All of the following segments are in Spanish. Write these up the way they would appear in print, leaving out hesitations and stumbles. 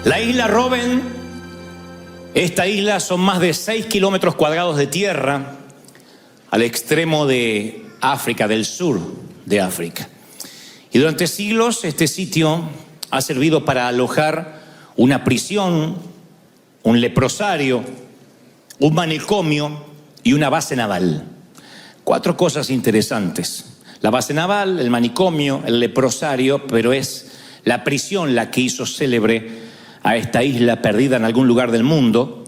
La isla Robben, esta isla son más de 6 kilómetros cuadrados de tierra al extremo de África, del sur de África. Y durante siglos este sitio ha servido para alojar una prisión, un leprosario, un manicomio y una base naval. 4 cosas interesantes: la base naval, el manicomio, el leprosario, pero es la prisión la que hizo célebre a esta isla perdida en algún lugar del mundo.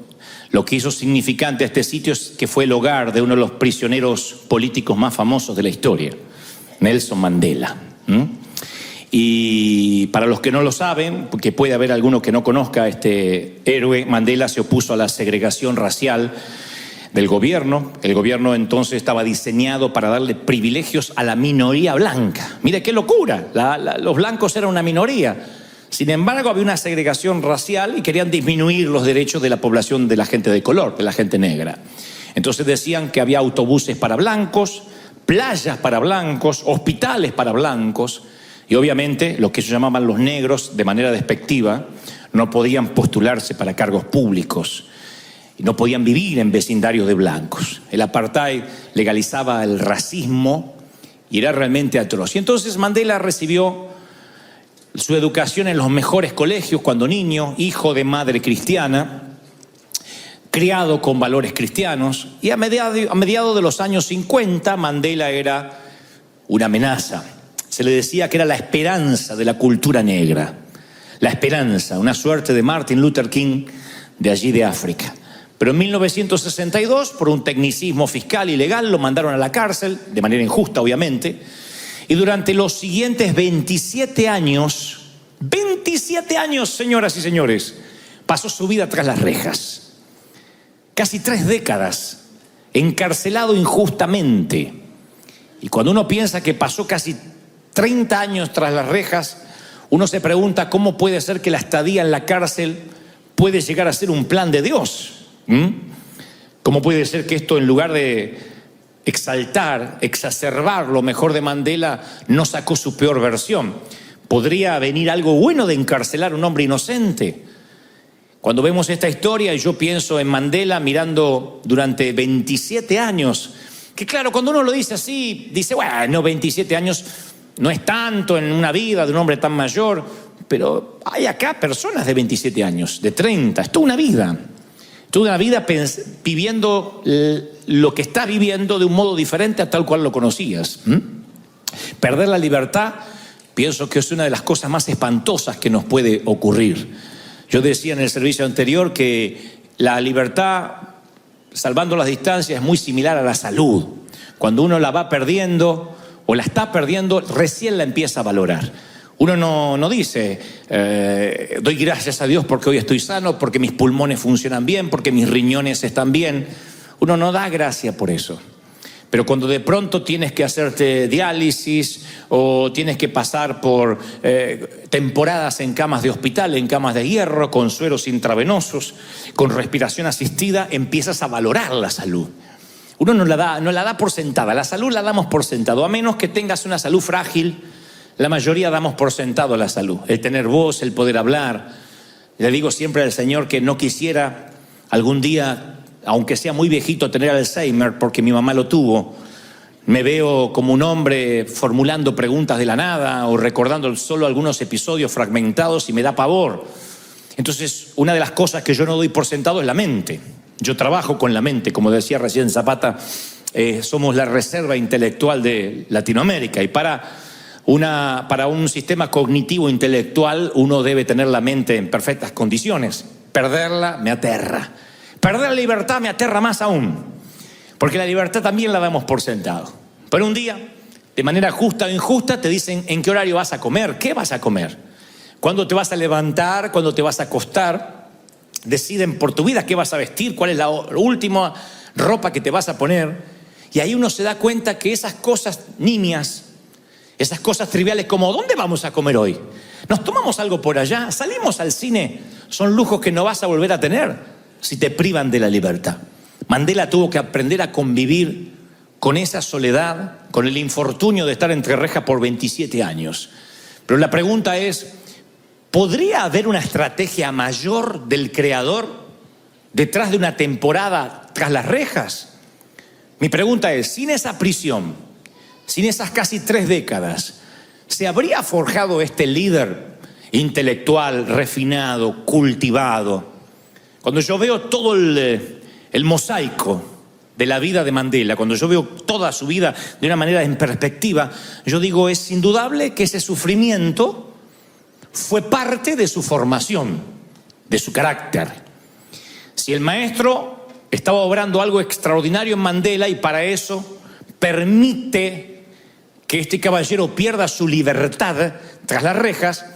Lo que hizo significante a este sitio es que fue el hogar de uno de los prisioneros políticos más famosos de la historia, Nelson Mandela. Y para los que no lo saben, porque puede haber alguno que no conozca a este héroe, Mandela se opuso a la segregación racial del gobierno. El gobierno entonces estaba diseñado para darle privilegios a la minoría blanca. Mire qué locura, los blancos eran una minoría. Sin embargo, había una segregación racial y querían disminuir los derechos de la población, de la gente de color, de la gente negra. Entonces decían que había autobuses para blancos, playas para blancos, hospitales para blancos, y obviamente los que ellos llamaban los negros, de manera despectiva, no podían postularse para cargos públicos y no podían vivir en vecindarios de blancos. El apartheid legalizaba el racismo y era realmente atroz. Y entonces Mandela recibió su educación en los mejores colegios cuando niño, hijo de madre cristiana, criado con valores cristianos, y a mediados de los años 50 Mandela era una amenaza. Se le decía que era la esperanza de la cultura negra, la esperanza, una suerte de Martin Luther King de allí de África. Pero en 1962, por un tecnicismo fiscal y legal, lo mandaron a la cárcel, de manera injusta obviamente, y durante los siguientes 27 años, señoras y señores, pasó su vida tras las rejas. Casi 3 décadas, encarcelado injustamente. Y cuando uno piensa que pasó casi 30 años tras las rejas, uno se pregunta cómo puede ser que la estadía en la cárcel puede llegar a ser un plan de Dios. ¿Cómo puede ser que esto, en lugar de exaltar, exacerbar lo mejor de Mandela, no sacó su peor versión? ¿Podría venir algo bueno de encarcelar a un hombre inocente? Cuando vemos esta historia, y yo pienso en Mandela mirando durante 27 años, que claro, cuando uno lo dice así, dice, bueno, 27 años no es tanto en una vida de un hombre tan mayor, pero hay acá personas de 27 años, de 30, es toda una vida viviendo lo que estás viviendo de un modo diferente a tal cual lo conocías. Perder la libertad, pienso que es una de las cosas más espantosas que nos puede ocurrir. Yo decía en el servicio anterior que la libertad, salvando las distancias, es muy similar a la salud. Cuando uno la va perdiendo o la está perdiendo, recién la empieza a valorar. Uno no dice, doy gracias a Dios porque hoy estoy sano, porque mis pulmones funcionan bien, porque mis riñones están bien. Uno no da gracias por eso. Pero cuando de pronto tienes que hacerte diálisis o tienes que pasar por temporadas en camas de hospital, en camas de hierro, con sueros intravenosos, con respiración asistida, empiezas a valorar la salud. Uno no la da por sentada. La salud la damos por sentado, a menos que tengas una salud frágil. La mayoría damos por sentado la salud, el tener voz, el poder hablar. Le digo siempre al Señor que no quisiera algún día, aunque sea muy viejito, tener Alzheimer, porque mi mamá lo tuvo. Me veo como un hombre formulando preguntas de la nada o recordando solo algunos episodios fragmentados y me da pavor. Entonces, una de las cosas que yo no doy por sentado es la mente. Yo trabajo con la mente, como decía recién Zapata, somos la reserva intelectual de Latinoamérica, y para un sistema cognitivo intelectual uno debe tener la mente en perfectas condiciones. Perderla me aterra. Perder la libertad me aterra más aún, porque la libertad también la damos por sentado. Pero un día, de manera justa o injusta, te dicen en qué horario vas a comer, qué vas a comer, cuándo te vas a levantar, cuándo te vas a acostar. Deciden por tu vida qué vas a vestir, cuál es la última ropa que te vas a poner. Y ahí uno se da cuenta que esas cosas nimias, esas cosas triviales como ¿dónde vamos a comer hoy? ¿Nos tomamos algo por allá? ¿Salimos al cine? Son lujos que no vas a volver a tener si te privan de la libertad. Mandela tuvo que aprender a convivir con esa soledad, con el infortunio de estar entre rejas por 27 años. Pero la pregunta es, ¿podría haber una estrategia mayor del Creador detrás de una temporada tras las rejas? Mi pregunta es, sin esa prisión, sin esas casi 3 décadas, ¿se habría forjado este líder intelectual, refinado, cultivado? Cuando yo veo todo el mosaico de la vida de Mandela, cuando yo veo toda su vida de una manera en perspectiva, yo digo, es indudable que ese sufrimiento fue parte de su formación, de su carácter. Si el maestro estaba obrando algo extraordinario en Mandela y para eso permite que este caballero pierda su libertad tras las rejas,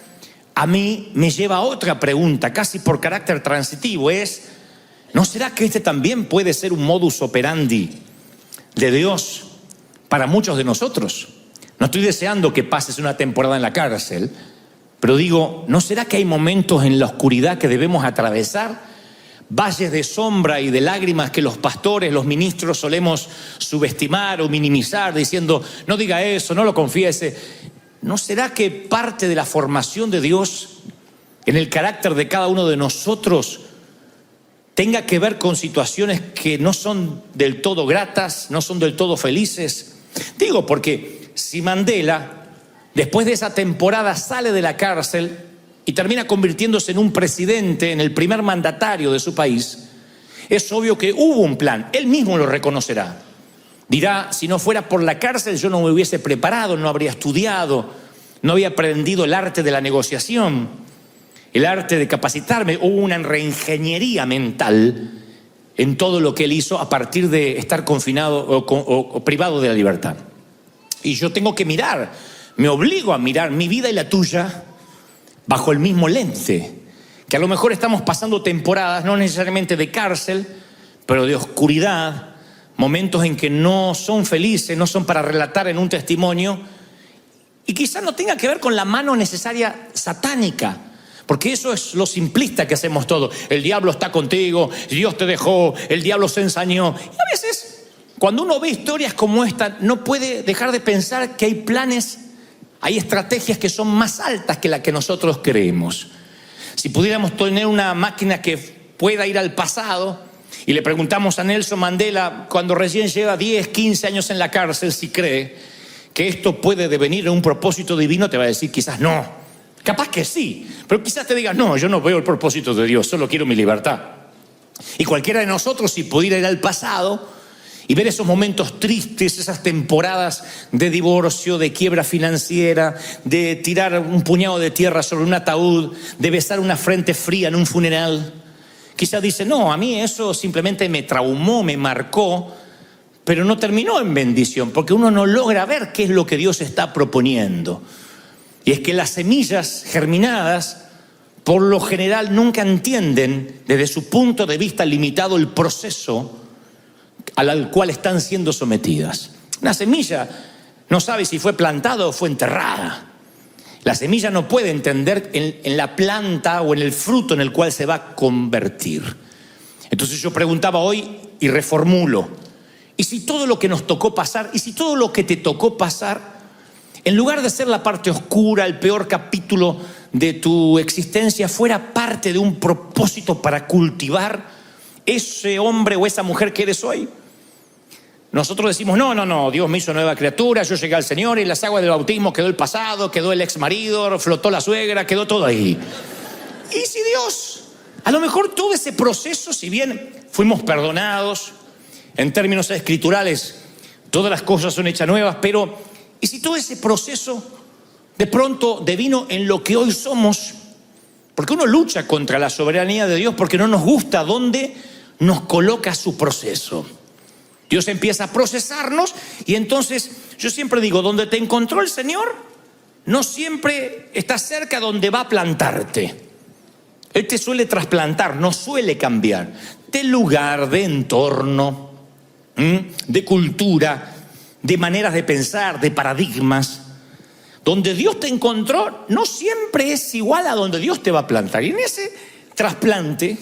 a mí me lleva a otra pregunta, casi por carácter transitivo, es, ¿no será que este también puede ser un modus operandi de Dios para muchos de nosotros? No estoy deseando que pases una temporada en la cárcel, pero digo, ¿no será que hay momentos en la oscuridad que debemos atravesar? Valles de sombra y de lágrimas que los pastores, los ministros solemos subestimar o minimizar diciendo, no diga eso, no lo confiese. ¿No será que parte de la formación de Dios en el carácter de cada uno de nosotros tenga que ver con situaciones que no son del todo gratas, no son del todo felices? Digo, porque si Mandela, después de esa temporada, sale de la cárcel y termina convirtiéndose en un presidente, en el primer mandatario de su país, es obvio que hubo un plan. Él mismo lo reconocerá. Dirá, si no fuera por la cárcel yo no me hubiese preparado, no habría estudiado, no había aprendido el arte de la negociación, el arte de capacitarme. Hubo una reingeniería mental en todo lo que él hizo a partir de estar confinado o privado de la libertad. Y yo tengo que mirar, me obligo a mirar mi vida y la tuya bajo el mismo lente, que a lo mejor estamos pasando temporadas, no necesariamente de cárcel, pero de oscuridad, momentos en que no son felices, no son para relatar en un testimonio, y quizás no tenga que ver con la mano necesaria satánica, porque eso es lo simplista que hacemos todos. El diablo está contigo, Dios te dejó, el diablo se ensañó. Y a veces, cuando uno ve historias como esta, no puede dejar de pensar que hay planes, hay estrategias que son más altas que las que nosotros creemos. Si pudiéramos tener una máquina que pueda ir al pasado y le preguntamos a Nelson Mandela, cuando recién lleva 10, 15 años en la cárcel, si cree que esto puede devenir en un propósito divino, te va a decir quizás no. Capaz que sí, pero quizás te diga, no, yo no veo el propósito de Dios, solo quiero mi libertad. Y cualquiera de nosotros, si pudiera ir al pasado y ver esos momentos tristes, esas temporadas de divorcio, de quiebra financiera, de tirar un puñado de tierra sobre un ataúd, de besar una frente fría en un funeral, quizás dice, no, a mí eso simplemente me traumó, me marcó, pero no terminó en bendición, porque uno no logra ver qué es lo que Dios está proponiendo. Y es que las semillas germinadas, por lo general, nunca entienden desde su punto de vista limitado el proceso al cual están siendo sometidas. Una semilla no sabe si fue plantada o fue enterrada. La semilla no puede entender en la planta o en el fruto en el cual se va a convertir. Entonces yo preguntaba hoy y reformulo, ¿y si todo lo que nos tocó pasar, y si todo lo que te tocó pasar, en lugar de ser la parte oscura, el peor capítulo de tu existencia, fuera parte de un propósito para cultivar ese hombre o esa mujer que eres hoy? Nosotros decimos, no, Dios me hizo nueva criatura, yo llegué al Señor y en las aguas del bautismo quedó el pasado, quedó el ex marido, flotó la suegra, quedó todo ahí. ¿Y si Dios, a lo mejor todo ese proceso, si bien fuimos perdonados, en términos escriturales, todas las cosas son hechas nuevas, pero ¿y si todo ese proceso de pronto devino en lo que hoy somos? Porque uno lucha contra la soberanía de Dios porque no nos gusta dónde nos coloca su proceso. Dios empieza a procesarnos y entonces yo siempre digo, donde te encontró el Señor, no siempre está cerca donde va a plantarte. Él te suele trasplantar, no suele cambiar. De lugar, de entorno, de cultura, de maneras de pensar, de paradigmas. Donde Dios te encontró no siempre es igual a donde Dios te va a plantar. Y en ese trasplante,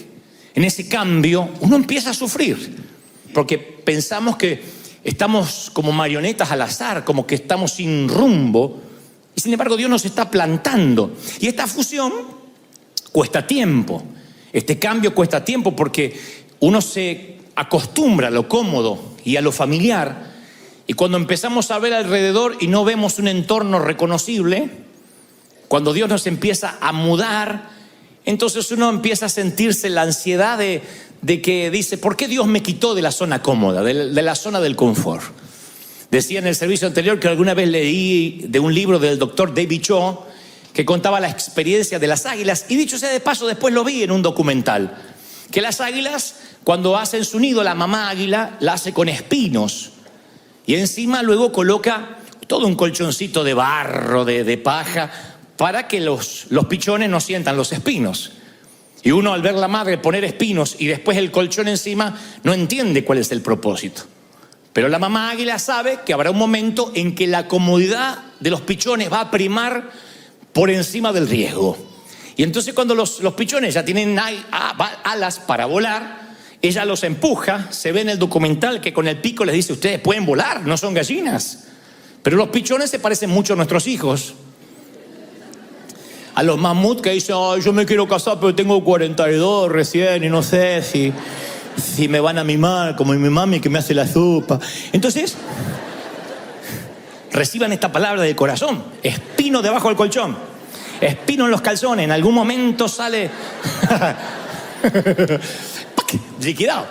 en ese cambio, uno empieza a sufrir. Porque pensamos que estamos como marionetas al azar, como que estamos sin rumbo. Y sin embargo Dios nos está plantando. Y esta fusión cuesta tiempo. Este cambio cuesta tiempo porque uno se acostumbra a lo cómodo y a lo familiar, y cuando empezamos a ver alrededor y no vemos un entorno reconocible, cuando Dios nos empieza a mudar, entonces uno empieza a sentirse la ansiedad de que dice, ¿por qué Dios me quitó de la zona cómoda, de la zona del confort? Decía en el servicio anterior que alguna vez leí de un libro del doctor David Cho que contaba la experiencia de las águilas, y dicho sea de paso, después lo vi en un documental, que las águilas, cuando hacen su nido, la mamá águila la hace con espinos, y encima luego coloca todo un colchoncito de barro, de paja, para que los pichones no sientan los espinos. Y uno, al ver la madre poner espinos y después el colchón encima, no entiende cuál es el propósito. Pero la mamá águila sabe que habrá un momento en que la comodidad de los pichones va a primar por encima del riesgo. Y entonces cuando los pichones ya tienen alas para volar, ella los empuja. Se ve en el documental que con el pico les dice, ustedes pueden volar, no son gallinas. Pero los pichones se parecen mucho a nuestros hijos. A los mamuts que dicen, yo me quiero casar pero tengo 42 recién y no sé si me van a mimar como mi mami que me hace la sopa. Entonces, reciban esta palabra del corazón: espino debajo del colchón, espino en los calzones, en algún momento sale liquidado.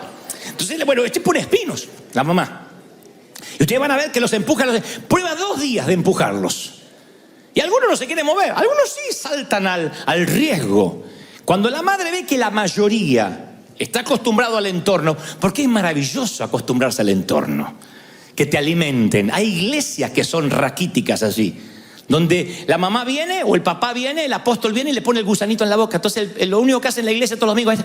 Entonces, bueno, pone espinos, la mamá. Y ustedes van a ver que los empuja, prueba 2 días de empujarlos. Y algunos no se quieren mover, algunos sí saltan al riesgo. Cuando la madre ve que la mayoría está acostumbrado al entorno, porque es maravilloso acostumbrarse al entorno, que te alimenten. Hay iglesias que son raquíticas así, donde la mamá viene o el papá viene, el apóstol viene y le pone el gusanito en la boca. Entonces lo único que hacen en la iglesia todos los domingos es...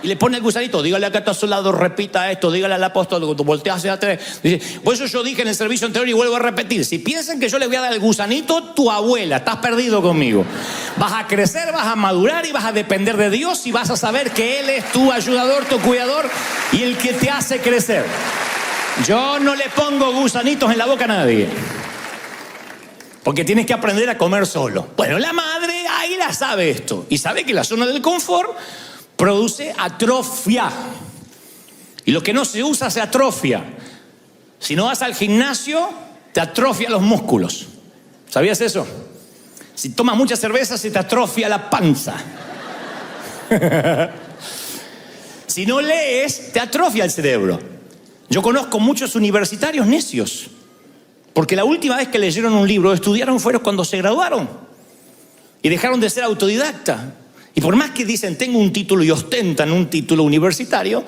Y le pone el gusanito, dígale acá a su lado, repita esto, dígale al apóstol, voltea hacia atrás. Dice, por eso yo dije en el servicio anterior y vuelvo a repetir, si piensan que yo les voy a dar el gusanito, tu abuela, estás perdido conmigo. Vas a crecer, vas a madurar y vas a depender de Dios y vas a saber que Él es tu ayudador, tu cuidador y el que te hace crecer. Yo no le pongo gusanitos en la boca a nadie, porque tienes que aprender a comer solo. Bueno, la madre águila sabe esto y sabe que la zona del confort produce atrofia. Y lo que no se usa se atrofia. Si no vas al gimnasio, te atrofia los músculos. ¿Sabías eso? Si tomas mucha cerveza, se te atrofia la panza. Si no lees, te atrofia el cerebro. Yo conozco muchos universitarios necios, porque la última vez que leyeron un libro, estudiaron, fueron cuando se graduaron. Y dejaron de ser autodidactas. Y por más que dicen tengo un título y ostentan un título universitario,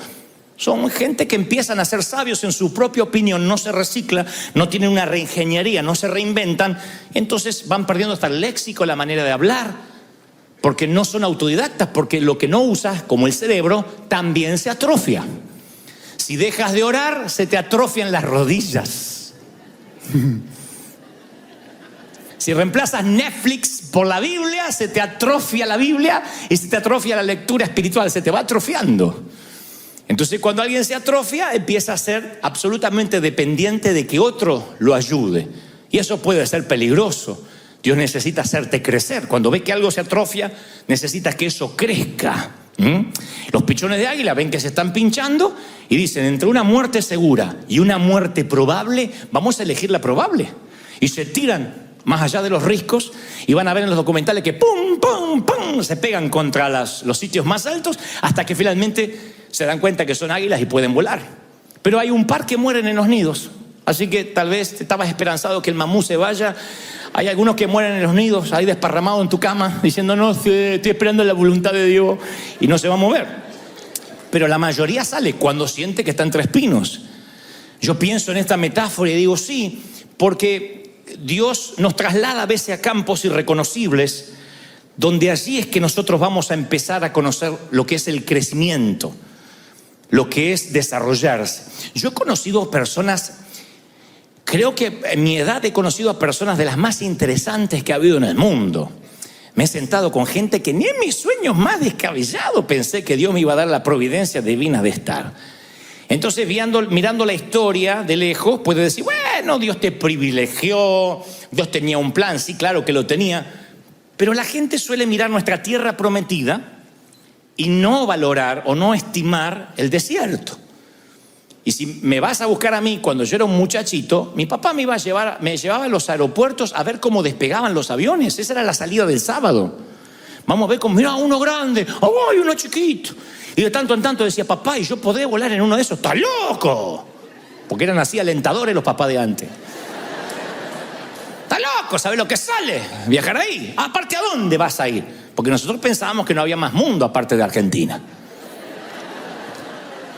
son gente que empiezan a ser sabios en su propia opinión, no se recicla, no tienen una reingeniería, no se reinventan, entonces van perdiendo hasta el léxico, la manera de hablar, porque no son autodidactas, porque lo que no usas, como el cerebro, también se atrofia. Si dejas de orar, se te atrofian las rodillas. Si reemplazas Netflix por la Biblia, se te atrofia la Biblia y se te atrofia la lectura espiritual, se te va atrofiando. Entonces, cuando alguien se atrofia, empieza a ser absolutamente dependiente de que otro lo ayude. Y eso puede ser peligroso. Dios necesita hacerte crecer. Cuando ve que algo se atrofia, necesita que eso crezca. Los pichones de águila ven que se están pinchando y dicen, entre una muerte segura y una muerte probable, vamos a elegir la probable. Y se tiran más allá de los riscos, y van a ver en los documentales que pum, pum, pum, se pegan contra los sitios más altos, hasta que finalmente se dan cuenta que son águilas y pueden volar. Pero hay un par que mueren en los nidos, así que tal vez te estabas esperanzado que el mamú se vaya. Hay algunos que mueren en los nidos, ahí desparramados en tu cama, diciendo, no, estoy esperando la voluntad de Dios, y no se va a mover. Pero la mayoría sale cuando siente que está entre espinos. Yo pienso en esta metáfora y digo, sí, porque Dios nos traslada a veces a campos irreconocibles, donde allí es que nosotros vamos a empezar a conocer lo que es el crecimiento, lo que es desarrollarse. Yo he conocido personas, creo que en mi edad he conocido a personas de las más interesantes que ha habido en el mundo. Me he sentado con gente que ni en mis sueños más descabellados pensé que Dios me iba a dar la providencia divina de estar. Entonces, mirando la historia de lejos, puedes decir, bueno, Dios te privilegió, Dios tenía un plan, sí, claro que lo tenía, Pero la gente suele mirar nuestra tierra prometida y no valorar o no estimar el desierto. Y si me vas a buscar a mí, cuando yo era un muchachito, mi papá me llevaba a los aeropuertos a ver cómo despegaban los aviones. Esa era la salida del sábado. Vamos a ver cómo, mira, uno grande, ¡ay, uno chiquito! Y de tanto en tanto decía, papá, ¿y yo podré volar en uno de esos? ¡Está loco! Porque eran así alentadores los papás de antes. ¡Está loco! ¿Sabes lo que sale? Viajar ahí. Aparte, ¿a dónde vas a ir? Porque nosotros pensábamos que no había más mundo aparte de Argentina.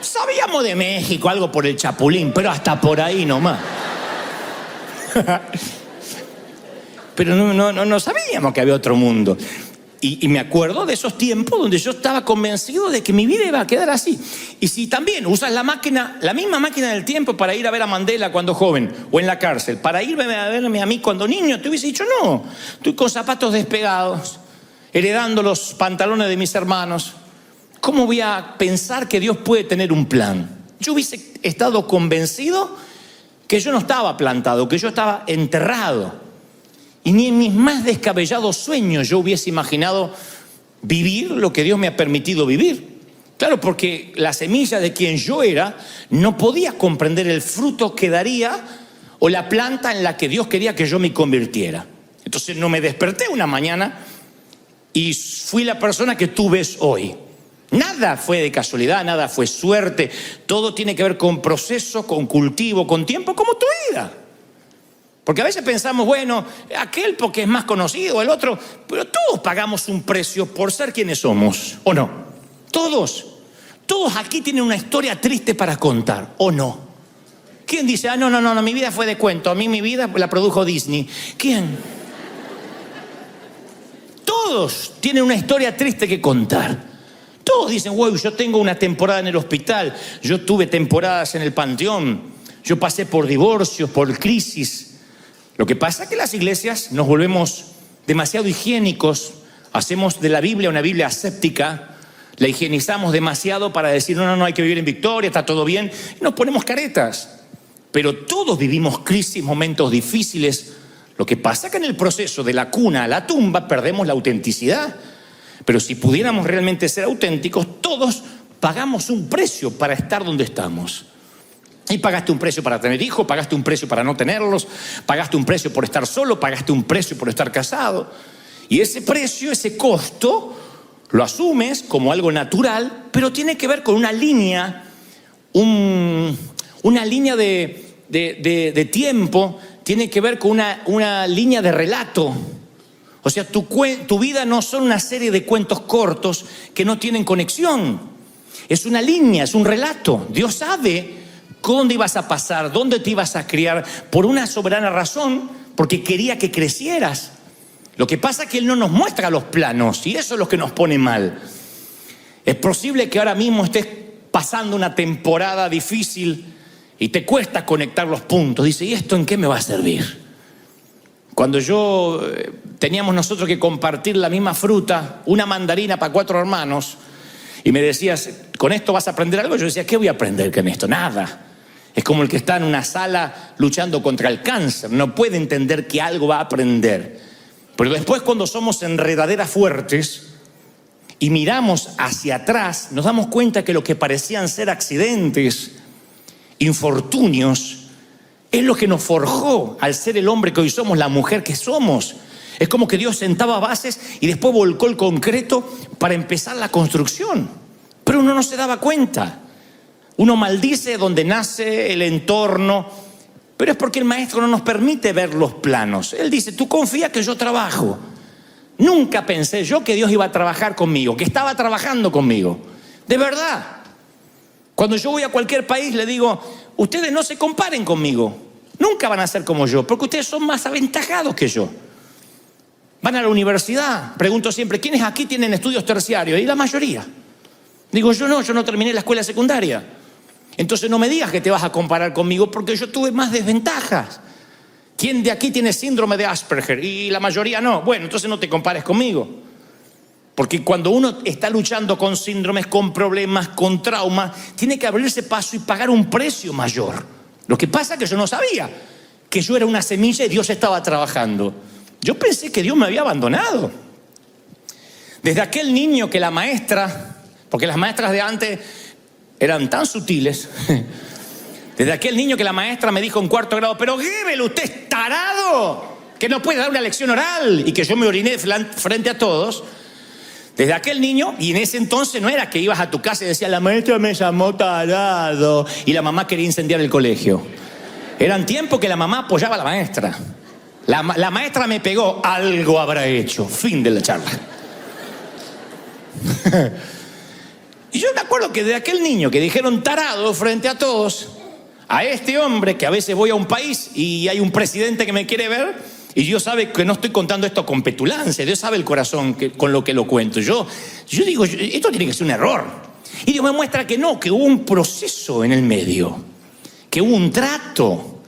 Sabíamos de México, algo por el Chapulín, pero hasta por ahí nomás. Pero no sabíamos que había otro mundo. Y me acuerdo de esos tiempos donde yo estaba convencido de que mi vida iba a quedar así. Y si también usas la misma máquina del tiempo para ir a ver a Mandela cuando joven, o en la cárcel, para irme a verme a mí cuando niño, te hubiese dicho, no, estoy con zapatos despegados, heredando los pantalones de mis hermanos. ¿Cómo voy a pensar que Dios puede tener un plan? Yo hubiese estado convencido que yo no estaba plantado, que yo estaba enterrado. Y ni en mis más descabellados sueños yo hubiese imaginado vivir lo que Dios me ha permitido vivir. Claro, porque la semilla de quien yo era no podía comprender el fruto que daría o la planta en la que Dios quería que yo me convirtiera. Entonces no me desperté una mañana y fui la persona que tú ves hoy. Nada fue de casualidad, nada fue suerte. Todo tiene que ver con proceso, con cultivo, con tiempo, como tu vida. Porque a veces pensamos, bueno, aquel porque es más conocido, el otro, pero todos pagamos un precio por ser quienes somos, ¿o no? Todos aquí tienen una historia triste para contar, ¿o no? ¿Quién dice, no, mi vida fue de cuento, a mí mi vida la produjo Disney? ¿Quién? Todos tienen una historia triste que contar. Todos dicen, wow, yo tengo una temporada en el hospital, yo tuve temporadas en el panteón, yo pasé por divorcios, por crisis. Lo que pasa es que las iglesias nos volvemos demasiado higiénicos, hacemos de la Biblia una Biblia aséptica, la higienizamos demasiado para decir, no, hay que vivir en victoria, está todo bien, y nos ponemos caretas. Pero todos vivimos crisis, momentos difíciles. Lo que pasa es que en el proceso de la cuna a la tumba perdemos la autenticidad. Pero si pudiéramos realmente ser auténticos, todos pagamos un precio para estar donde estamos. Y pagaste un precio para tener hijos, pagaste un precio para no tenerlos, pagaste un precio por estar solo, pagaste un precio por estar casado. Y ese precio, ese costo, lo asumes como algo natural, pero tiene que ver con una línea, una línea de tiempo, tiene que ver con una línea de relato. O sea, tu vida no son una serie de cuentos cortos que no tienen conexión. Es una línea, es un relato. Dios sabe dónde ibas a pasar, dónde te ibas a criar, por una soberana razón, porque quería que crecieras. Lo que pasa es que Él no nos muestra los planos, y eso es lo que nos pone mal. Es posible que ahora mismo estés pasando una temporada difícil y te cuesta conectar los puntos. Dice, ¿y esto en qué me va a servir? Cuando teníamos nosotros que compartir la misma fruta, una mandarina para 4 hermanos, y me decías, ¿con esto vas a aprender algo? Yo decía, ¿qué voy a aprender con esto? Nada. Es como el que está en una sala luchando contra el cáncer. No puede entender que algo va a aprender. Pero después, cuando somos enredaderas fuertes y miramos hacia atrás, nos damos cuenta que lo que parecían ser accidentes, infortunios, es lo que nos forjó al ser el hombre que hoy somos, la mujer que somos. Es como que Dios sentaba bases y después volcó el concreto para empezar la construcción. Pero uno no se daba cuenta. Uno maldice donde nace, el entorno, pero es porque el maestro no nos permite ver los planos. Él dice, tú confía que yo trabajo. Nunca pensé yo que Dios iba a trabajar conmigo, que estaba trabajando conmigo. De verdad. Cuando yo voy a cualquier país le digo, ustedes no se comparen conmigo. Nunca van a ser como yo, porque ustedes son más aventajados que yo. Van a la universidad. Pregunto siempre, ¿quiénes aquí tienen estudios terciarios? Y la mayoría. Digo, yo no terminé la escuela secundaria. Entonces no me digas que te vas a comparar conmigo porque yo tuve más desventajas. ¿Quién de aquí tiene síndrome de Asperger? Y la mayoría no. Bueno, entonces no te compares conmigo. Porque cuando uno está luchando con síndromes, con problemas, con traumas, tiene que abrirse paso y pagar un precio mayor. Lo que pasa es que yo no sabía que yo era una semilla y Dios estaba trabajando. Yo pensé que Dios me había abandonado. Desde aquel niño que la maestra, porque las maestras de antes eran tan sutiles, desde aquel niño que la maestra me dijo en 4º grado, pero Goebbels, usted es tarado, que no puede dar una lección oral, y que yo me oriné frente a todos. Desde aquel niño, y en ese entonces no era que ibas a tu casa y decías, la maestra me llamó tarado, y la mamá quería incendiar el colegio. Eran tiempos que la mamá apoyaba a la maestra. La maestra me pegó, algo habrá hecho. Fin de la charla. Y yo me acuerdo que de aquel niño que dijeron tarado frente a todos, a este hombre que a veces voy a un país y hay un presidente que me quiere ver, y Dios sabe que no estoy contando esto con petulancia, Dios sabe el corazón con lo que lo cuento. Yo digo, esto tiene que ser un error. Y Dios me muestra que no, que hubo un proceso en el medio, que hubo un trato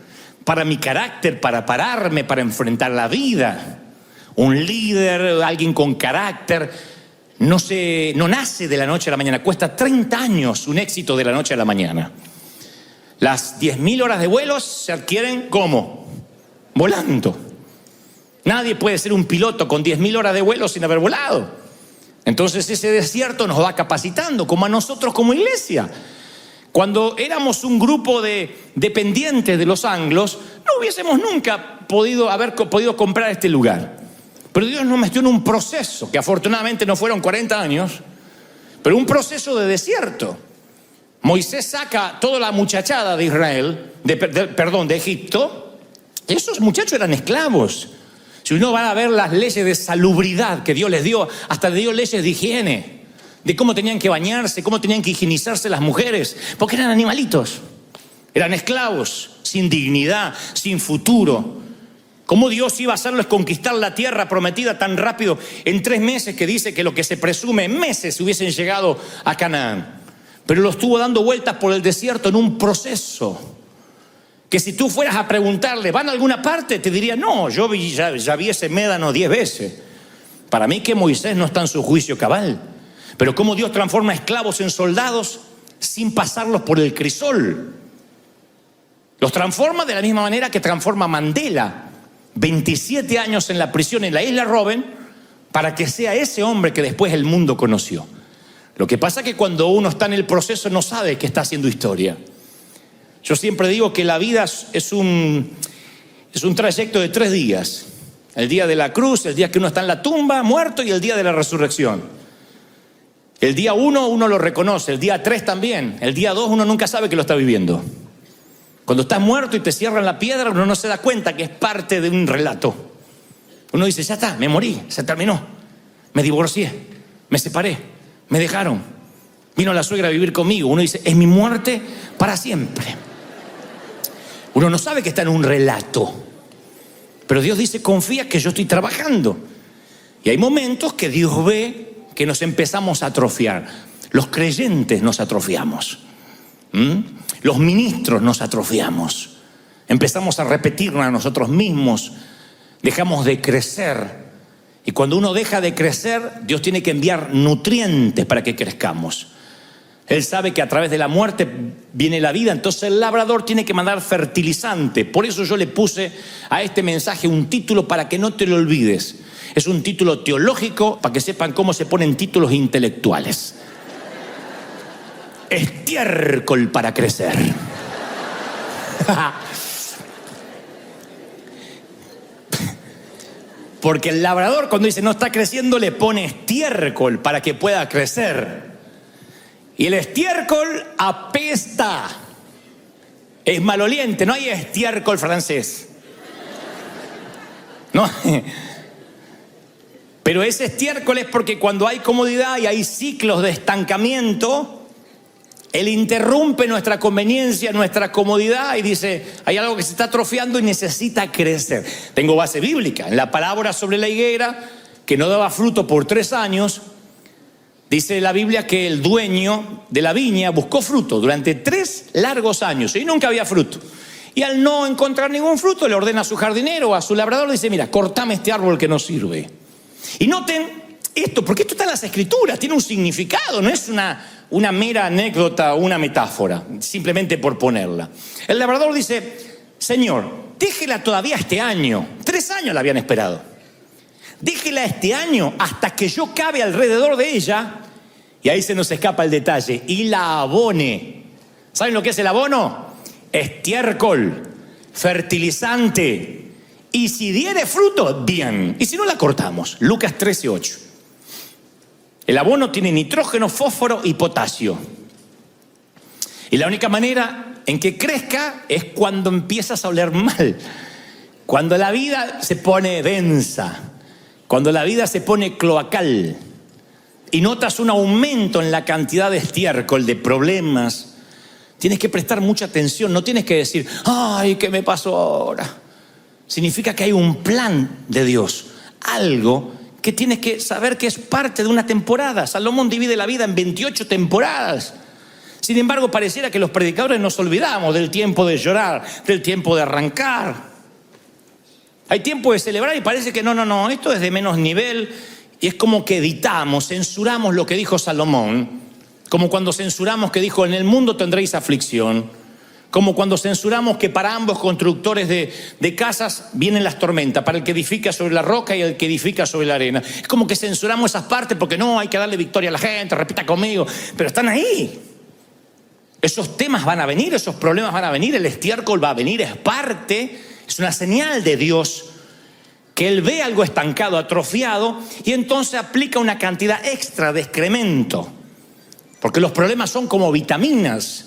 para mi carácter, para pararme, para enfrentar la vida. Un líder, alguien con carácter, no nace de la noche a la mañana, cuesta 30 años un éxito de la noche a la mañana. Las 10.000 horas de vuelos se adquieren ¿cómo? Volando. Nadie puede ser un piloto con 10.000 horas de vuelo sin haber volado. Entonces ese desierto nos va capacitando, como a nosotros como iglesia. Cuando éramos un grupo de dependientes de los anglos, no hubiésemos nunca podido comprar este lugar. Pero Dios nos metió en un proceso, que afortunadamente no fueron 40 años, pero un proceso de desierto. Moisés saca toda la muchachada de Israel, de Egipto, y esos muchachos eran esclavos. Si uno va a ver las leyes de salubridad que Dios les dio, hasta le dio leyes de higiene, de cómo tenían que bañarse, cómo tenían que higienizarse las mujeres, porque eran animalitos, eran esclavos, sin dignidad, sin futuro. ¿Cómo Dios iba a hacerles conquistar la tierra prometida tan rápido en 3 meses, que dice que lo que se presume en meses hubiesen llegado a Canaán? Pero lo estuvo dando vueltas por el desierto en un proceso que si tú fueras a preguntarle, ¿van a alguna parte? Te diría, no, yo ya vi ese médano 10 veces. Para mí que Moisés no está en su juicio cabal. Pero cómo Dios transforma esclavos en soldados sin pasarlos por el crisol. Los transforma de la misma manera que transforma Mandela, 27 años en la prisión en la isla Robben, para que sea ese hombre que después el mundo conoció. Lo que pasa es que cuando uno está en el proceso no sabe que está haciendo historia. Yo siempre digo que la vida es un trayecto de 3 días. El día de la cruz, el día que uno está en la tumba, muerto, y el día de la resurrección. El día 1 uno lo reconoce, el día 3 también. El día 2 uno nunca sabe que lo está viviendo. Cuando estás muerto y te cierran la piedra, uno no se da cuenta que es parte de un relato. Uno dice, ya está, me morí, se terminó. Me divorcié, me separé, me dejaron. Vino la suegra a vivir conmigo. Uno dice, es mi muerte para siempre. Uno no sabe que está en un relato. Pero Dios dice, confía que yo estoy trabajando. Y hay momentos que Dios ve que nos empezamos a atrofiar. Los creyentes nos atrofiamos. Los ministros nos atrofiamos. Empezamos a repetirnos a nosotros mismos. Dejamos de crecer. Y cuando uno deja de crecer, Dios tiene que enviar nutrientes para que crezcamos. Él sabe que a través de la muerte viene la vida, entonces el labrador tiene que mandar fertilizante. Por eso yo le puse a este mensaje un título para que no te lo olvides. Es un título teológico para que sepan cómo se ponen títulos intelectuales. Estiércol para crecer. Porque el labrador, cuando dice no está creciendo, le pone estiércol para que pueda crecer. Y el estiércol apesta. Es maloliente, no hay estiércol francés. No. Pero ese estiércol es porque cuando hay comodidad y hay ciclos de estancamiento, él interrumpe nuestra conveniencia, nuestra comodidad, y dice, hay algo que se está atrofiando y necesita crecer. Tengo base bíblica. En la parábola sobre la higuera, que no daba fruto por 3 años, dice la Biblia que el dueño de la viña buscó fruto durante 3 largos años y nunca había fruto. Y al no encontrar ningún fruto, le ordena a su jardinero, a su labrador, dice, mira, cortame este árbol que no sirve. Y noten esto, porque esto está en las Escrituras, tiene un significado, no es una mera anécdota o una metáfora, simplemente por ponerla. El labrador dice, Señor, déjela todavía este año. 3 años la habían esperado. Déjela este año hasta que yo cabe alrededor de ella. Y ahí se nos escapa el detalle. Y la abone. ¿Saben lo que es el abono? Estiércol, fertilizante. Y si diere fruto, bien. Y si no, la cortamos. Lucas 13:8. El abono tiene nitrógeno, fósforo y potasio. Y la única manera en que crezca es cuando empiezas a oler mal. Cuando la vida se pone densa. Cuando la vida se pone cloacal. Y notas un aumento en la cantidad de estiércol, de problemas. Tienes que prestar mucha atención. No tienes que decir, ay, ¿qué me pasó ahora? Significa que hay un plan de Dios. Algo que tienes que saber que es parte de una temporada. Salomón divide la vida en 28 temporadas. Sin embargo, pareciera que los predicadores nos olvidamos del tiempo de llorar, del tiempo de arrancar. Hay tiempo de celebrar y parece que no, esto es de menos nivel. Y es como que editamos, censuramos lo que dijo Salomón. Como cuando censuramos que dijo, en el mundo tendréis aflicción. Como cuando censuramos que para ambos constructores de casas vienen las tormentas, para el que edifica sobre la roca y el que edifica sobre la arena. Es como que censuramos esas partes porque no, hay que darle victoria a la gente, repita conmigo, pero están ahí. Esos temas van a venir, esos problemas van a venir, el estiércol va a venir, es parte, es una señal de Dios que Él ve algo estancado, atrofiado, y entonces aplica una cantidad extra de excremento. Porque los problemas son como vitaminas,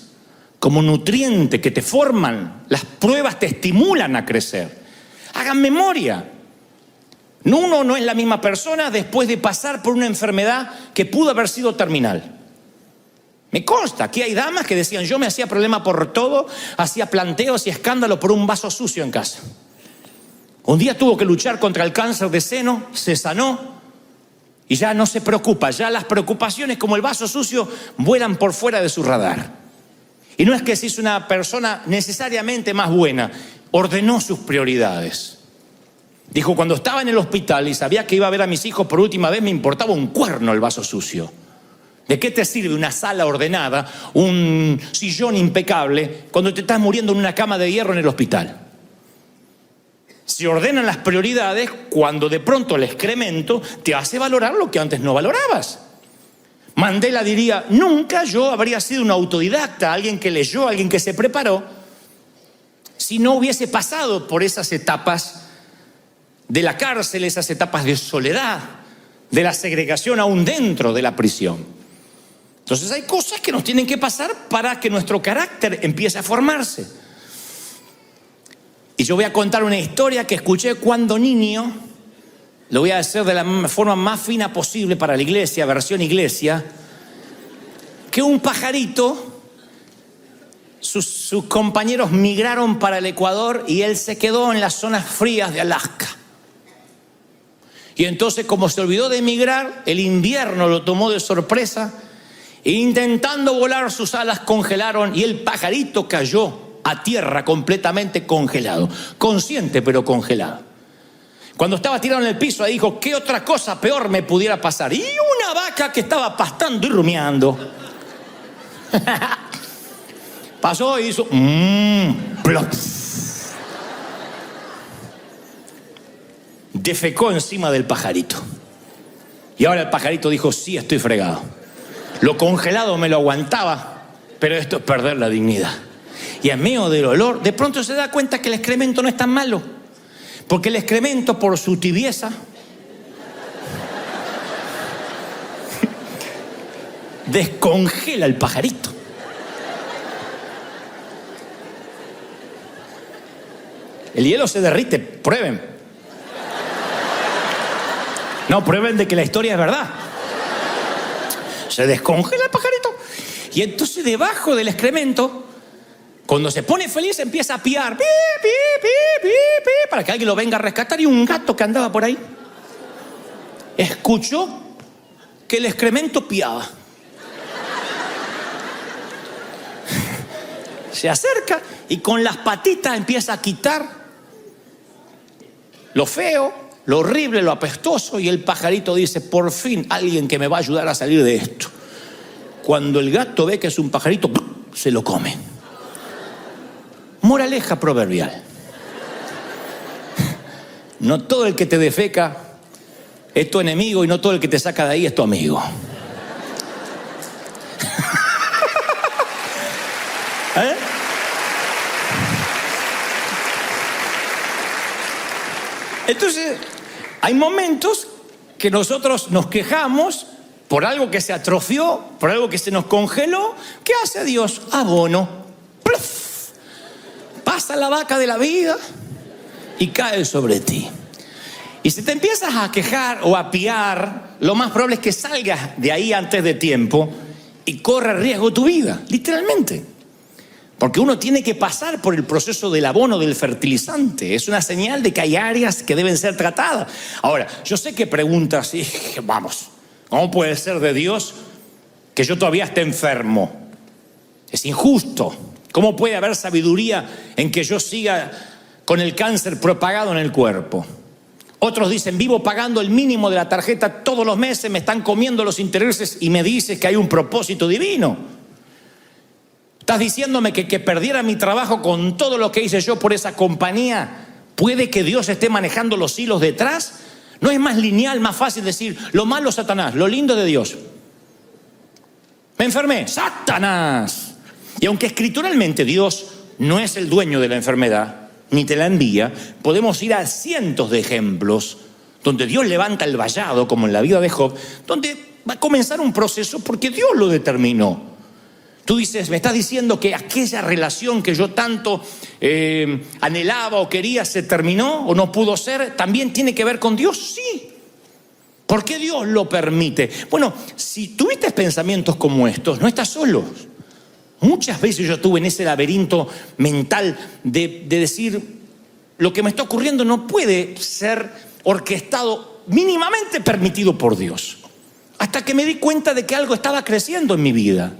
como nutrientes que te forman. Las pruebas te estimulan a crecer. Hagan memoria. Uno no es la misma persona después de pasar por una enfermedad que pudo haber sido terminal. Me consta, aquí hay damas que decían, yo me hacía problema por todo, hacía planteos y escándalo por un vaso sucio en casa. Un día tuvo que luchar contra el cáncer de seno, se sanó y ya no se preocupa. Ya las preocupaciones como el vaso sucio vuelan por fuera de su radar. Y no es que se hizo una persona necesariamente más buena, ordenó sus prioridades. Dijo, cuando estaba en el hospital y sabía que iba a ver a mis hijos por última vez, me importaba un cuerno el vaso sucio. ¿De qué te sirve una sala ordenada, un sillón impecable, cuando te estás muriendo en una cama de hierro en el hospital? Se ordenan las prioridades cuando de pronto el excremento te hace valorar lo que antes no valorabas. Mandela diría, nunca yo habría sido un autodidacta, alguien que leyó, alguien que se preparó, si no hubiese pasado por esas etapas de la cárcel, esas etapas de soledad, de la segregación aún dentro de la prisión. Entonces hay cosas que nos tienen que pasar para que nuestro carácter empiece a formarse. Y yo voy a contar una historia que escuché cuando niño. Lo voy a hacer de la forma más fina posible para la iglesia, versión iglesia. Que un pajarito, sus compañeros migraron para el Ecuador y él se quedó en las zonas frías de Alaska. Y entonces, como se olvidó de emigrar, el invierno lo tomó de sorpresa. E intentando volar, sus alas congelaron y el pajarito cayó a tierra completamente congelado. Consciente, pero congelado. Cuando estaba tirado en el piso, ahí dijo, ¿qué otra cosa peor me pudiera pasar? Y una vaca que estaba pastando y rumiando. Pasó y hizo plop. Defecó encima del pajarito. Y ahora el pajarito dijo, sí, estoy fregado. Lo congelado me lo aguantaba, pero esto es perder la dignidad. Y en medio del olor, de pronto se da cuenta que el excremento no es tan malo. Porque el excremento, por su tibieza, descongela el pajarito. El hielo se derrite, prueben. No, prueben de que la historia es verdad. Se descongela el pajarito. Y entonces debajo del excremento, cuando se pone feliz, empieza a piar. Pi, pi, pi, pi, pi, para que alguien lo venga a rescatar. Y un gato que andaba por ahí escuchó que el excremento piaba. Se acerca y con las patitas empieza a quitar lo feo, lo horrible, lo apestoso. Y el pajarito dice, por fin alguien que me va a ayudar a salir de esto. Cuando el gato ve que es un pajarito, se lo come. Moraleja proverbial. No todo el que te defeca es tu enemigo y no todo el que te saca de ahí es tu amigo. ¿Eh? Entonces, hay momentos que nosotros nos quejamos por algo que se atrofió, por algo que se nos congeló. ¿Qué hace Dios? Abono. ¡Pluf! Pasa la vaca de la vida y cae sobre ti. Y si te empiezas a quejar o a piar, lo más probable es que salgas de ahí antes de tiempo y corra riesgo tu vida, literalmente. Porque uno tiene que pasar por el proceso del abono, del fertilizante. Es una señal de que hay áreas que deben ser tratadas. Ahora, yo sé que preguntas, y vamos, ¿cómo puede ser de Dios que yo todavía esté enfermo? Es injusto. ¿Cómo puede haber sabiduría en que yo siga con el cáncer propagado en el cuerpo? Otros dicen, vivo pagando el mínimo de la tarjeta todos los meses, me están comiendo los intereses y me dices que hay un propósito divino. ¿Estás diciéndome que perdiera mi trabajo con todo lo que hice yo por esa compañía? ¿Puede que Dios esté manejando los hilos detrás? ¿No es más lineal, más fácil decir, lo malo Satanás, lo lindo de Dios? Me enfermé, Satanás. Y aunque escrituralmente Dios no es el dueño de la enfermedad, ni te la envía, podemos ir a cientos de ejemplos donde Dios levanta el vallado, como en la vida de Job, donde va a comenzar un proceso porque Dios lo determinó. Tú dices, me estás diciendo que aquella relación que yo tanto anhelaba o quería se terminó o no pudo ser, ¿también tiene que ver con Dios? Sí. ¿Por qué Dios lo permite? Bueno, si tuviste pensamientos como estos, no estás solo. Muchas veces yo estuve en ese laberinto mental de decir, lo que me está ocurriendo no puede ser orquestado, mínimamente permitido por Dios. Hasta que me di cuenta de que algo estaba creciendo en mi vida.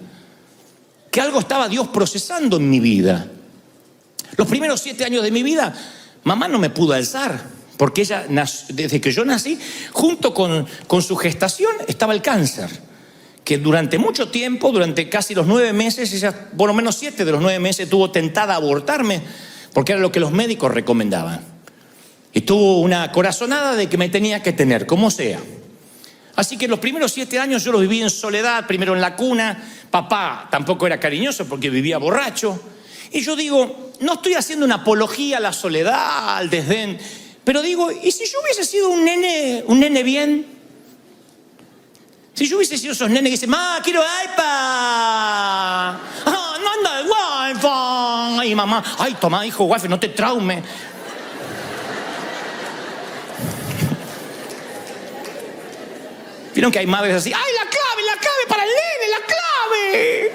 Que algo estaba Dios procesando en mi vida. Los primeros 7 años de mi vida, mamá no me pudo alzar, porque ella, desde que yo nací, junto con su gestación, estaba el cáncer. Que durante mucho tiempo, durante casi los 9 meses, ella, por lo menos 7 de los 9 meses, estuvo tentada a abortarme, porque era lo que los médicos recomendaban. Y tuvo una corazonada de que me tenía que tener, como sea. Así que los primeros 7 años yo los viví en soledad, primero en la cuna. Papá tampoco era cariñoso porque vivía borracho. Y yo digo, no estoy haciendo una apología a la soledad, al desdén, pero digo, ¿y si yo hubiese sido un nene bien? Si yo hubiese sido esos nenes que dicen, ¡ma, quiero iPad! ¡No anda el wifi! Ay, mamá, ay, toma, hijo, wifi, no te traume. ¿Vieron que hay madres así? ¡Ay, la clave para el nene, la clave!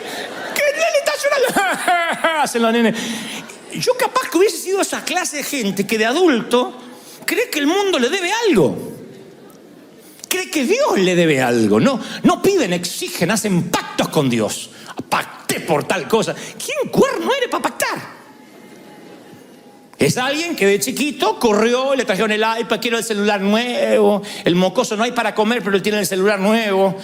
¡Que el nene está llorando! Hacen los nenes. Yo capaz que hubiese sido esa clase de gente que de adulto cree que el mundo le debe algo. Cree que Dios le debe algo. No piden, exigen, hacen pactos con Dios. Pacté por tal cosa. ¿Quién cuerno eres para pactar? Es alguien que de chiquito corrió, le trajeron el iPad, quiero el celular nuevo, el mocoso no hay para comer, pero él tiene el celular nuevo.